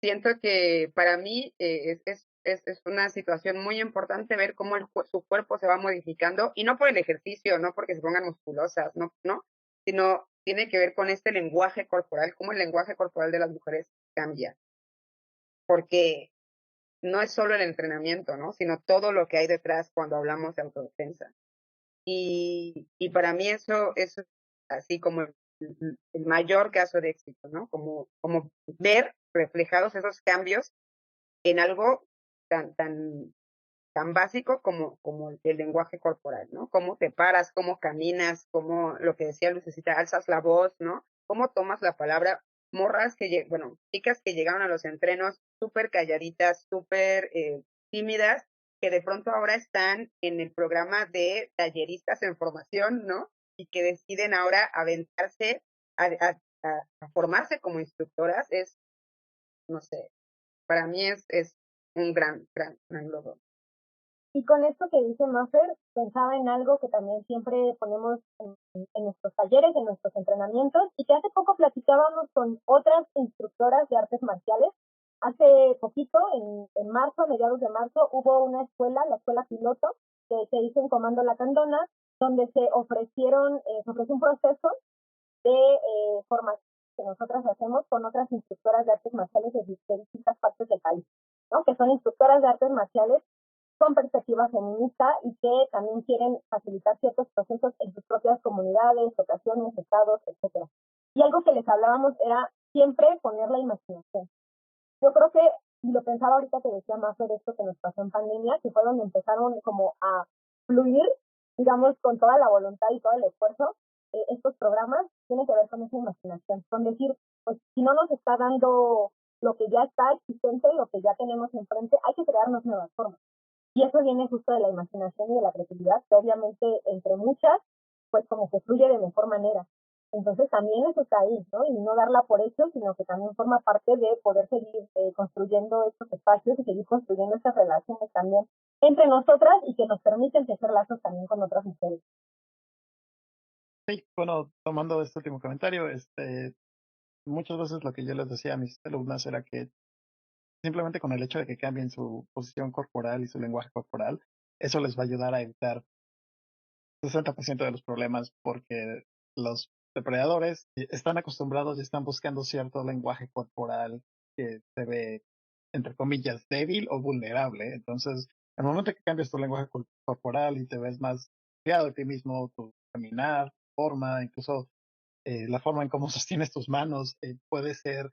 S3: siento que para mí es una situación muy importante ver cómo su cuerpo se va modificando, y no por el ejercicio, no porque se pongan musculosas, no, sino tiene que ver con este lenguaje corporal, cómo el lenguaje corporal de las mujeres cambia, porque no es solo el entrenamiento, ¿no? Sino todo lo que hay detrás cuando hablamos de autodefensa. Y para mí eso es así como el mayor caso de éxito, ¿no? Como ver reflejados esos cambios en algo tan básico como el lenguaje corporal, ¿no? Cómo te paras, cómo caminas, cómo, lo que decía Lucecita, alzas la voz, ¿no? Cómo tomas la palabra. Morras bueno, chicas que llegaron a los entrenos súper calladitas, súper tímidas, que de pronto ahora están en el programa de talleristas en formación, ¿no? Y que deciden ahora aventarse a formarse como instructoras. No sé, para mí es un gran logro.
S4: Y con esto que dice Maffer, pensaba en algo que también siempre ponemos en nuestros talleres, en nuestros entrenamientos, y que hace poco platicábamos con otras instructoras de artes marciales. Hace poquito, en marzo, mediados de marzo, hubo una escuela, la escuela piloto, que se hizo en Comando La Candona, donde se ofreció un proceso de formación que nosotras hacemos con otras instructoras de artes marciales de distintas partes del país, ¿no? Que son instructoras de artes marciales con perspectiva feminista y que también quieren facilitar ciertos procesos en sus propias comunidades, ocasiones, estados, etcétera. Y algo que les hablábamos era siempre poner la imaginación. Yo creo que, y lo pensaba ahorita que decía más de esto que nos pasó en pandemia, que fue donde empezaron como a fluir, digamos, con toda la voluntad y todo el esfuerzo, estos programas tienen que ver con esa imaginación, con decir, pues si no nos está dando lo que ya está existente, lo que ya tenemos enfrente, hay que crearnos nuevas formas. Y eso viene justo de la imaginación y de la creatividad, que obviamente entre muchas, pues como que fluye de mejor manera. Entonces también eso está ahí, ¿no? Y no darla por hecho, sino que también forma parte de poder seguir construyendo estos espacios y seguir construyendo estas relaciones también entre nosotras y que nos permiten tejer lazos también con otras mujeres.
S1: Sí, bueno, tomando este último comentario, muchas veces lo que yo les decía a mis alumnas era que simplemente con el hecho de que cambien su posición corporal y su lenguaje corporal, eso les va a ayudar a evitar 60% de los problemas, porque los depredadores están acostumbrados y están buscando cierto lenguaje corporal que se ve, entre comillas, débil o vulnerable. Entonces, el momento que cambias tu lenguaje corporal y te ves más fiado de ti mismo, tu caminar, forma, incluso la forma en cómo sostienes tus manos, puede ser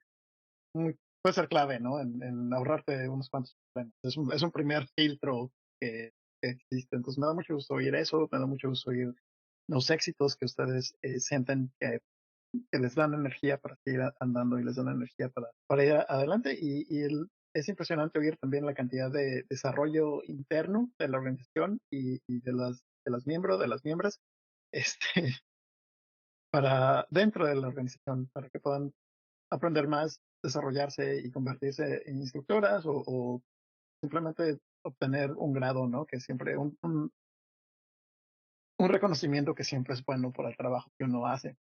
S1: clave, ¿no? En ahorrarte unos cuantos problemas. Es un primer filtro que existe. Entonces me da mucho gusto oír eso, me da mucho gusto oír los éxitos que ustedes sienten que les dan energía para seguir andando y les dan energía para ir adelante. Es impresionante oír también la cantidad de desarrollo interno de la organización y de las miembros, de las miembros, este, para dentro de la organización, para que puedan aprender más, desarrollarse y convertirse en instructoras o simplemente obtener un grado, ¿no? Que siempre, un reconocimiento que siempre es bueno por el trabajo que uno hace.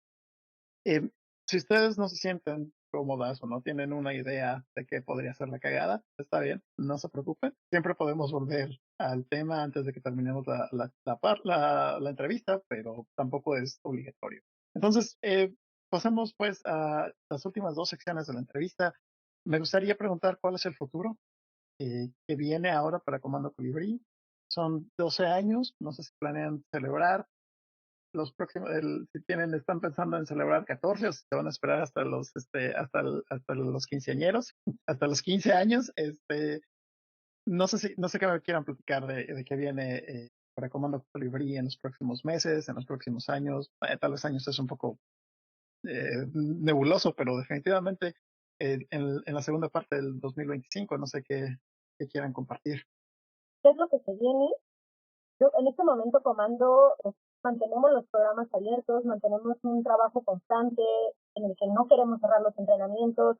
S1: Eh, si ustedes no se sienten cómodas o no tienen una idea de qué podría ser la cagada, está bien, no se preocupen. Siempre podemos volver al tema antes de que terminemos la entrevista, pero tampoco es obligatorio. Entonces, pasamos pues a las últimas dos secciones de la entrevista. Me gustaría preguntar cuál es el futuro que viene ahora para Comando Colibrí. Son 12 años, no sé si planean celebrar los próximos, están pensando en celebrar 14 o si se van a esperar hasta los quinceañeros, hasta los 15 años. No sé qué me quieran platicar de qué viene para Comando Colibrí en los próximos meses, en los próximos años. Tal vez años es un poco nebuloso, pero definitivamente en la segunda parte del 2025, no sé qué quieran compartir.
S4: ¿Qué es lo que se viene? Yo, en este momento, Comando, mantenemos los programas abiertos, mantenemos un trabajo constante en el que no queremos cerrar los entrenamientos,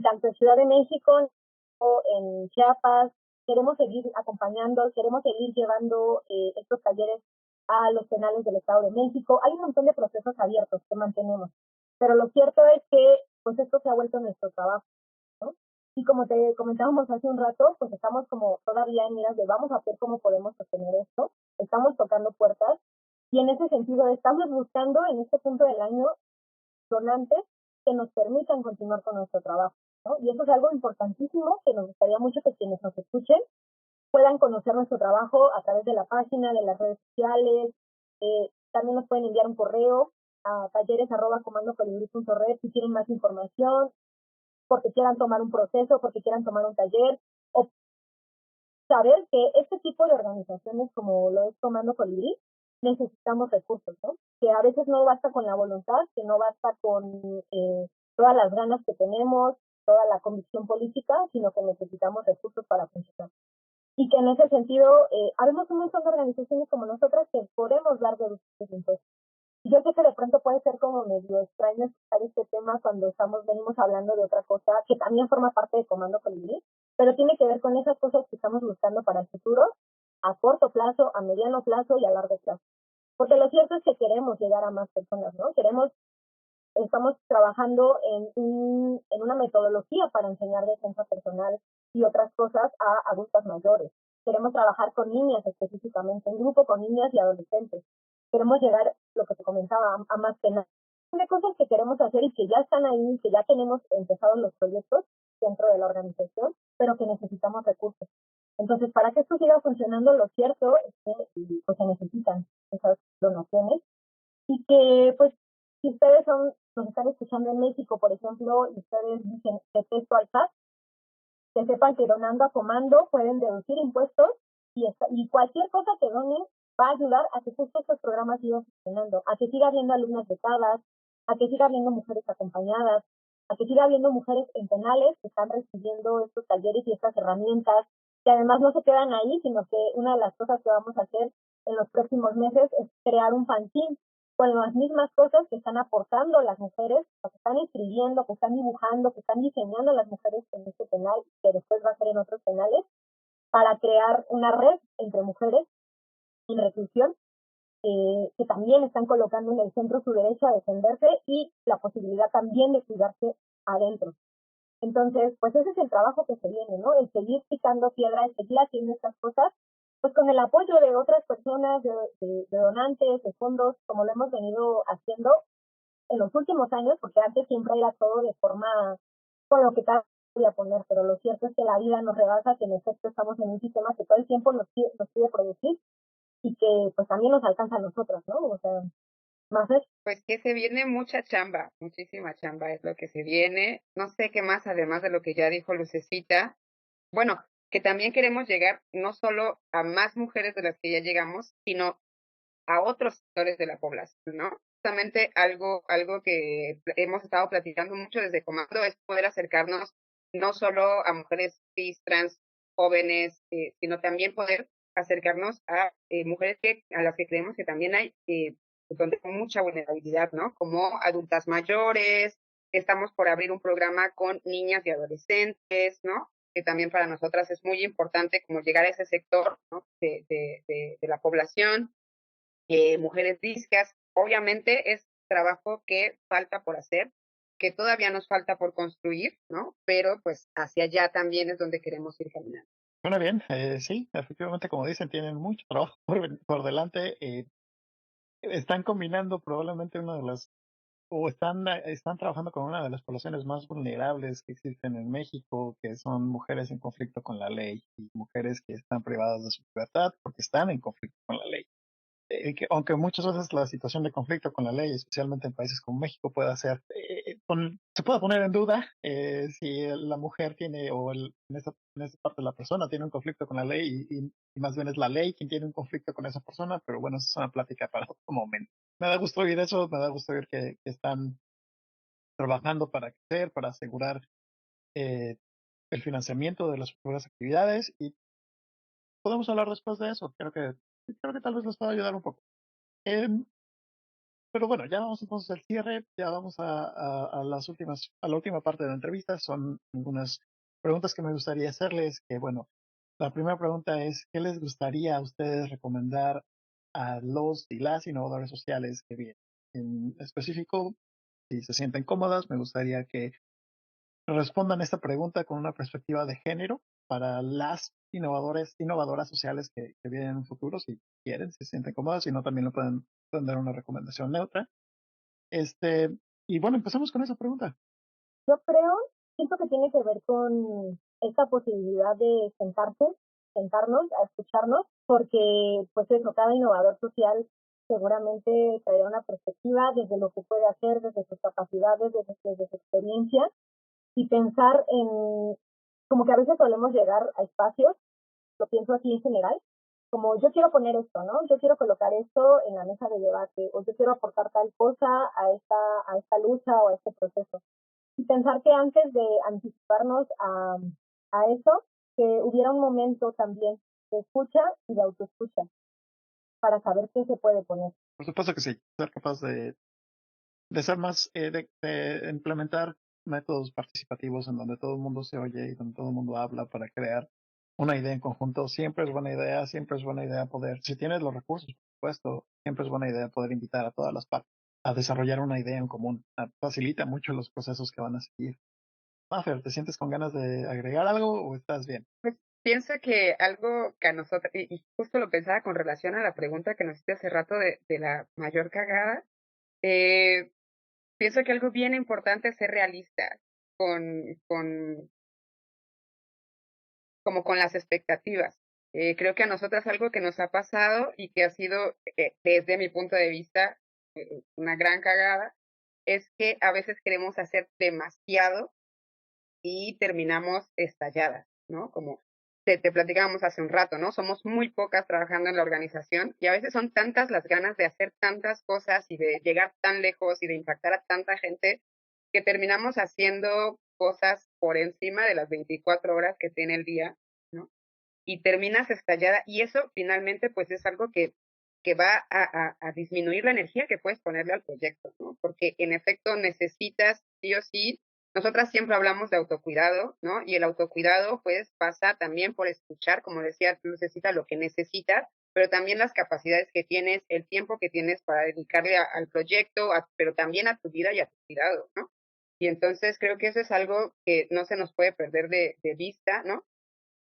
S4: tanto en Ciudad de México como en Chiapas. Queremos seguir acompañando, queremos seguir llevando estos talleres a los penales del Estado de México. Hay un montón de procesos abiertos que mantenemos, pero lo cierto es que pues esto se ha vuelto nuestro trabajo, ¿no? Y como te comentábamos hace un rato, pues estamos como todavía en miras de vamos a ver cómo podemos sostener esto, estamos tocando puertas y en ese sentido estamos buscando en este punto del año donantes que nos permitan continuar con nuestro trabajo, ¿no? Y eso es algo importantísimo que nos gustaría mucho que quienes nos escuchen puedan conocer nuestro trabajo a través de la página, de las redes sociales. También nos pueden enviar un correo a talleres@comandocolibri.red si quieren más información, porque quieran tomar un proceso, porque quieran tomar un taller, o saber que este tipo de organizaciones como lo es Comando Colibrí, necesitamos recursos, ¿no? Que a veces no basta con la voluntad, que no basta con todas las ganas que tenemos, toda la convicción política, sino que necesitamos recursos para funcionar. Y que en ese sentido, habemos un montón de organizaciones como nosotras que podemos dar deducciones de impuestos. Yo sé que de pronto puede ser como medio extraño escuchar este tema cuando venimos hablando de otra cosa que también forma parte de Comando Colibrí, pero tiene que ver con esas cosas que estamos buscando para el futuro, a corto plazo, a mediano plazo y a largo plazo. Porque lo cierto es que queremos llegar a más personas, ¿no? Estamos trabajando en una metodología para enseñar defensa personal y otras cosas a adultas mayores. Queremos trabajar con niñas específicamente, en grupo con niñas y adolescentes. Queremos llegar, lo que te comentaba, a más penales. Hay cosas que queremos hacer y que ya están ahí, que ya tenemos empezados los proyectos dentro de la organización, pero que necesitamos recursos. Entonces, para que esto siga funcionando, lo cierto es que pues, se necesitan esas donaciones y que, pues, si ustedes nos están escuchando en México, por ejemplo, y ustedes dicen detesto al SAT, que sepan que donando a Comando pueden deducir impuestos y cualquier cosa que donen va a ayudar a que justo estos programas sigan funcionando, a que siga habiendo alumnas becadas, a que siga habiendo mujeres acompañadas, a que siga habiendo mujeres en penales que están recibiendo estos talleres y estas herramientas, que además no se quedan ahí, sino que una de las cosas que vamos a hacer en los próximos meses es crear un fanzine con las mismas cosas que están aportando las mujeres, que están escribiendo, que están dibujando, que están diseñando las mujeres en este penal, que después va a ser en otros penales, para crear una red entre mujeres en reclusión, que también están colocando en el centro su derecho a defenderse y la posibilidad también de cuidarse adentro. Entonces, pues ese es el trabajo que se viene, ¿no? El seguir picando piedra, el seguir haciendo estas cosas, pues con el apoyo de otras personas, de donantes, de fondos, como lo hemos venido haciendo en los últimos años, porque antes siempre era todo de forma con lo que cada voy a poner, pero lo cierto es que la vida nos rebasa, que en efecto estamos en un sistema que todo el tiempo nos pide producir y que pues también nos alcanza a nosotras, ¿no? O sea, más es.
S3: Pues que se viene mucha chamba, muchísima chamba es lo que se viene. No sé qué más, además de lo que ya dijo Lucecita. Bueno, que también queremos llegar no solo a más mujeres de las que ya llegamos, sino a otros sectores de la población, ¿no? Justamente algo que hemos estado platicando mucho desde Comando es poder acercarnos no solo a mujeres cis, trans, jóvenes, sino también poder acercarnos a mujeres a las que creemos que también hay donde hay mucha vulnerabilidad, ¿no? Como adultas mayores, estamos por abrir un programa con niñas y adolescentes, ¿no? Que también para nosotras es muy importante como llegar a ese sector, ¿no? de la población. Mujeres discas. Obviamente es trabajo que falta por hacer, que todavía nos falta por construir, ¿no? Pero pues hacia allá también es donde queremos ir caminando.
S1: Suena bien, sí, efectivamente, como dicen, tienen mucho trabajo por delante. Están combinando probablemente una de las, o están trabajando con una de las poblaciones más vulnerables que existen en México, que son mujeres en conflicto con la ley y mujeres que están privadas de su libertad porque están en conflicto con la ley. Aunque muchas veces la situación de conflicto con la ley, especialmente en países como México, se puede poner en duda si la mujer tiene o en esa parte la persona tiene un conflicto con la ley y más bien es la ley quien tiene un conflicto con esa persona, pero bueno, eso es una plática para otro momento. Me da gusto oír eso, me da gusto oír que están trabajando para crecer, para asegurar eh, el financiamiento de las futuras actividades y podemos hablar después de eso. Creo que tal vez les pueda ayudar un poco. Em, Pero bueno, ya vamos entonces al cierre, ya vamos a a la última parte de la entrevista. Son algunas preguntas que me gustaría hacerles, que bueno, la primera pregunta es, ¿qué les gustaría a ustedes recomendar a los y las innovadores sociales que vienen? En específico, si se sienten cómodas, me gustaría que respondan esta pregunta con una perspectiva de género para las innovadoras sociales que vienen en un futuro, si quieren, si se sienten cómodas, si no, también lo pueden dar una recomendación neutra. Este, y bueno, empezamos con esa pregunta.
S4: Yo siento que tiene que ver con esta posibilidad de sentarnos a escucharnos, porque pues eso, cada innovador social seguramente traerá una perspectiva desde lo que puede hacer, desde sus capacidades, desde su experiencia, y pensar en, como que a veces solemos llegar a espacios, lo pienso así en general, como yo quiero poner esto, ¿no? Yo quiero colocar esto en la mesa de debate, o yo quiero aportar tal cosa a esta lucha o a este proceso. Y pensar que antes de anticiparnos a eso, que hubiera un momento también de escucha y de autoescucha para saber qué se puede poner.
S1: Por supuesto que sí, ser capaz de ser más, de implementar métodos participativos en donde todo el mundo se oye y donde todo el mundo habla para crear una idea en conjunto. Siempre es buena idea poder, si tienes los recursos, por supuesto, siempre es buena idea poder invitar a todas las partes a desarrollar una idea en común. Facilita mucho los procesos que van a seguir. Mafer, ¿te sientes con ganas de agregar algo o estás bien?
S3: Pues pienso que algo que a nosotros, y justo lo pensaba con relación a la pregunta que nos hiciste hace rato de la mayor cagada, eh, pienso que algo bien importante es ser realistas con como con las expectativas. Creo que a nosotras algo que nos ha pasado y que ha sido, desde mi punto de vista, una gran cagada, es que a veces queremos hacer demasiado y terminamos estalladas, ¿no? Como te platicábamos hace un rato, ¿no? Somos muy pocas trabajando en la organización y a veces son tantas las ganas de hacer tantas cosas y de llegar tan lejos y de impactar a tanta gente que terminamos haciendo cosas por encima de las 24 horas que tiene el día, ¿no? Y terminas estallada y eso finalmente pues es algo que va a disminuir la energía que puedes ponerle al proyecto, ¿no? Porque en efecto necesitas sí o sí, nosotras siempre hablamos de autocuidado, ¿no? Y el autocuidado pues pasa también por escuchar, como decía, necesitas lo que necesitas, pero también las capacidades que tienes, el tiempo que tienes para dedicarle al proyecto, pero también a tu vida y a tu cuidado, ¿no? Y entonces creo que eso es algo que no se nos puede perder de vista, ¿no?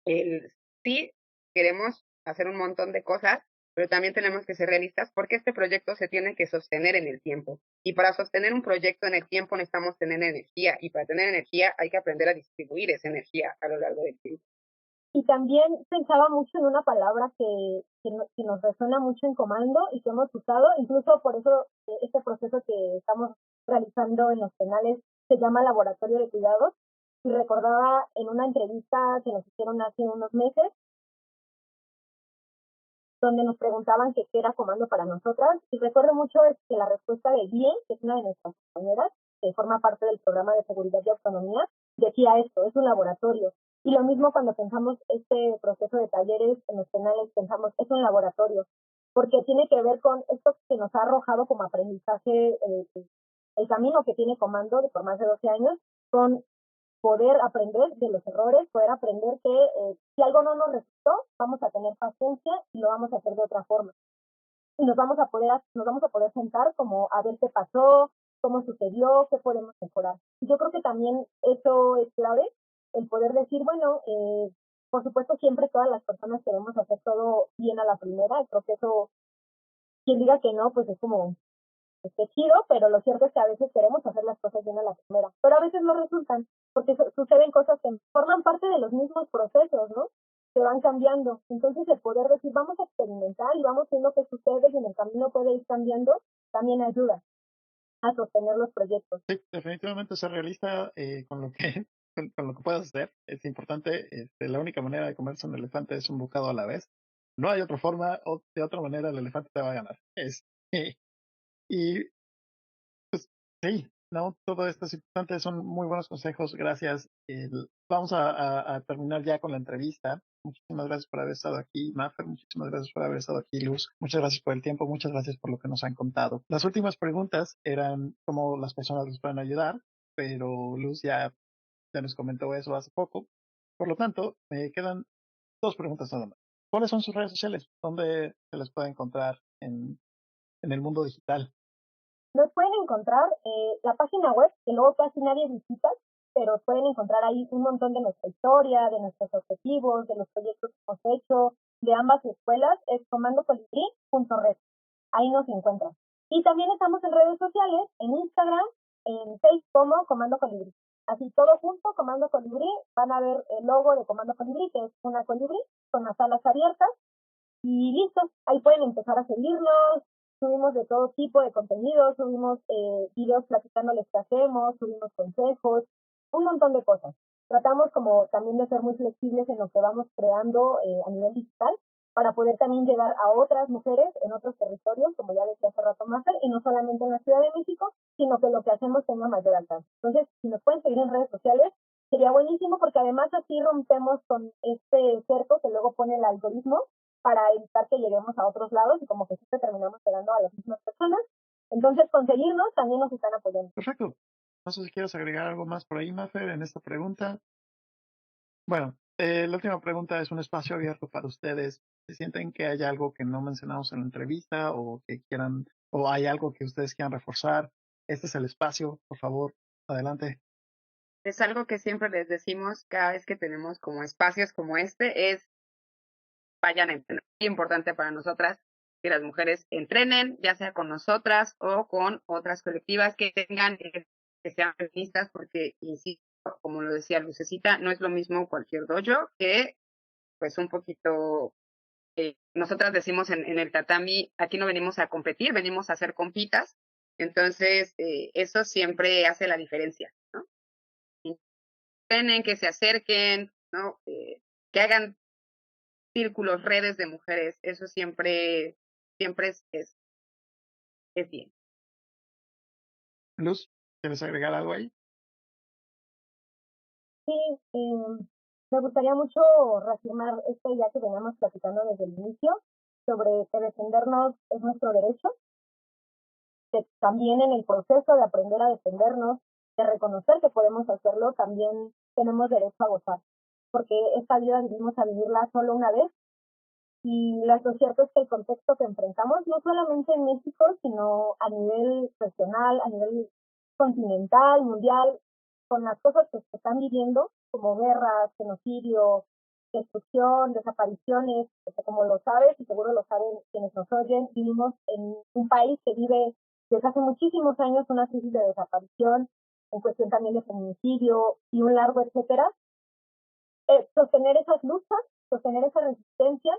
S3: El, sí, queremos hacer un montón de cosas, pero también tenemos que ser realistas porque este proyecto se tiene que sostener en el tiempo. Y para sostener un proyecto en el tiempo necesitamos tener energía y para tener energía hay que aprender a distribuir esa energía a lo largo del tiempo.
S4: Y también pensaba mucho en una palabra que nos resuena mucho en Comando y que hemos usado, incluso por eso este proceso que estamos realizando en los penales se llama laboratorio de cuidados. Y recordaba en una entrevista que nos hicieron hace unos meses, donde nos preguntaban qué era Comando para nosotras, y recuerdo mucho que la respuesta de Bien, que es una de nuestras compañeras, que forma parte del programa de seguridad y autonomía, decía esto, es un laboratorio. Y lo mismo cuando pensamos este proceso de talleres en los penales, pensamos, es un laboratorio, porque tiene que ver con esto que nos ha arrojado como aprendizaje el camino que tiene Comando de por más de 12 años, con poder aprender de los errores, poder aprender que si algo no nos resultó, vamos a tener paciencia y lo vamos a hacer de otra forma. Y nos vamos a poder sentar como a ver qué pasó, cómo sucedió, qué podemos mejorar. Y yo creo que también eso es clave, el poder decir, bueno, por supuesto siempre todas las personas queremos hacer todo bien a la primera, creo que eso, quien diga que no, pues es como esté chido, pero lo cierto es que a veces queremos hacer las cosas bien a la primera, pero a veces no resultan, porque suceden cosas que forman parte de los mismos procesos, ¿no? Que van cambiando. Entonces el poder decir, vamos a experimentar y vamos viendo qué sucede y en el camino puede ir cambiando, también ayuda a sostener los proyectos.
S1: Sí, definitivamente ser realista con lo que con lo que puedas hacer es importante. La única manera de comerse un elefante es un bocado a la vez. No hay otra forma o de otra manera el elefante te va a ganar. Y sí, no, todo esto es importante, son muy buenos consejos, gracias. Vamos a terminar ya con la entrevista. Muchísimas gracias por haber estado aquí, Mafer, muchísimas gracias por haber estado aquí, Luz. Muchas gracias por el tiempo, muchas gracias por lo que nos han contado. Las últimas preguntas eran cómo las personas les pueden ayudar, pero Luz ya nos comentó eso hace poco. Por lo tanto, me quedan dos preguntas nada más. ¿Cuáles son sus redes sociales? ¿Dónde se les puede encontrar en el mundo digital?
S4: Nos pueden encontrar la página web, que luego casi nadie visita, pero pueden encontrar ahí un montón de nuestra historia, de nuestros objetivos, de los proyectos que hemos hecho, de ambas escuelas, es comandocolibri.red. Ahí nos encuentran. Y también estamos en redes sociales, en Instagram, en Facebook como Comando Colibrí. Así todo junto, Comando Colibrí, van a ver el logo de Comando Colibrí, que es una colibrí con las alas abiertas, y listo, ahí pueden empezar a seguirnos, subimos de todo tipo de contenidos, subimos videos platicándoles qué hacemos, subimos consejos, un montón de cosas. Tratamos como también de ser muy flexibles en lo que vamos creando a nivel digital, para poder también llegar a otras mujeres en otros territorios, como ya decía hace rato Mafer, y no solamente en la Ciudad de México, sino que lo que hacemos tenga mayor alcance. Entonces, si nos pueden seguir en redes sociales, sería buenísimo, porque además así rompemos con este cerco que luego pone el algoritmo para evitar que lleguemos a otros lados y como que siempre terminamos llegando a las mismas personas. Entonces, conseguirnos también nos están apoyando.
S1: Perfecto. No sé si quieres agregar algo más por ahí, Mafer, en esta pregunta. Bueno, la última pregunta es un espacio abierto para ustedes. ¿Se sienten que hay algo que no mencionamos en la entrevista o que quieran, o hay algo que ustedes quieran reforzar? Este es el espacio, por favor, adelante.
S3: Es algo que siempre les decimos cada vez que tenemos como espacios como este, es vayan a entrenar. Es importante para nosotras que las mujeres entrenen, ya sea con nosotras o con otras colectivas que tengan, que sean feministas, porque, insisto, como lo decía Lucecita, no es lo mismo cualquier dojo que, pues, un poquito, nosotras decimos en el tatami, aquí no venimos a competir, venimos a hacer compitas, entonces, eso siempre hace la diferencia, ¿no? Que se acerquen, ¿no? Que hagan círculos, redes de mujeres, eso siempre es bien.
S1: Luz, ¿quieres agregar algo ahí?
S4: Sí, me gustaría mucho reafirmar esta idea que veníamos platicando desde el inicio, sobre que defendernos es nuestro derecho, que también en el proceso de aprender a defendernos, de reconocer que podemos hacerlo, también tenemos derecho a gozar, porque esta vida vinimos a vivirla solo una vez, y lo cierto es que el contexto que enfrentamos, no solamente en México, sino a nivel regional, a nivel continental, mundial, con las cosas que se están viviendo, como guerras, genocidio, destrucción, desapariciones, porque como lo sabes, y seguro lo saben quienes nos oyen, vivimos en un país que vive desde hace muchísimos años una crisis de desaparición, en cuestión también de feminicidio y un largo etcétera. Sostener esas luchas, sostener esa resistencia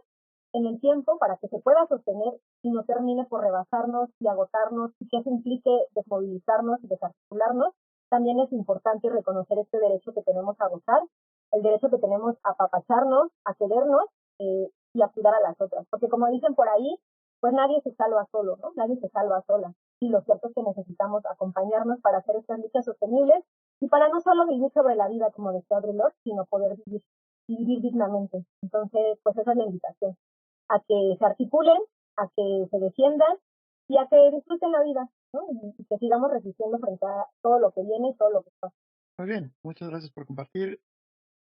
S4: en el tiempo para que se pueda sostener y no termine por rebasarnos y agotarnos, y que eso implique desmovilizarnos y desarticularnos, también es importante reconocer este derecho que tenemos a gozar, el derecho que tenemos a apapacharnos, a querernos y a cuidar a las otras. Porque como dicen por ahí, pues nadie se salva solo, ¿no? Nadie se salva sola. Y lo cierto es que necesitamos acompañarnos para hacer estas luchas sostenibles y para no solo vivir sobre la vida, como decía Abrelot, sino poder vivir dignamente. Entonces, pues esa es la invitación, a que se articulen, a que se defiendan y a que disfruten la vida, ¿no? Y que sigamos resistiendo frente a todo lo que viene y todo lo que pasa.
S1: Muy bien, muchas gracias por compartir.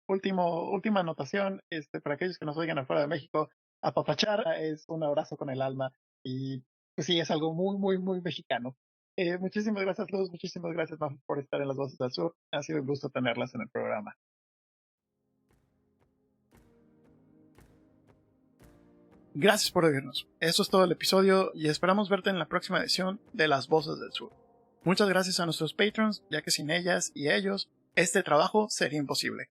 S1: Última anotación, para aquellos que nos oigan afuera de México, apapachar es un abrazo con el alma y pues sí, es algo muy, muy, muy mexicano. Muchísimas gracias, Luz, muchísimas gracias, Mafe, por estar en Las Voces del Sur. Ha sido un gusto tenerlas en el programa. Gracias por oírnos. Eso es todo el episodio y esperamos verte en la próxima edición de Las Voces del Sur. Muchas gracias a nuestros patrons, ya que sin ellas y ellos, este trabajo sería imposible.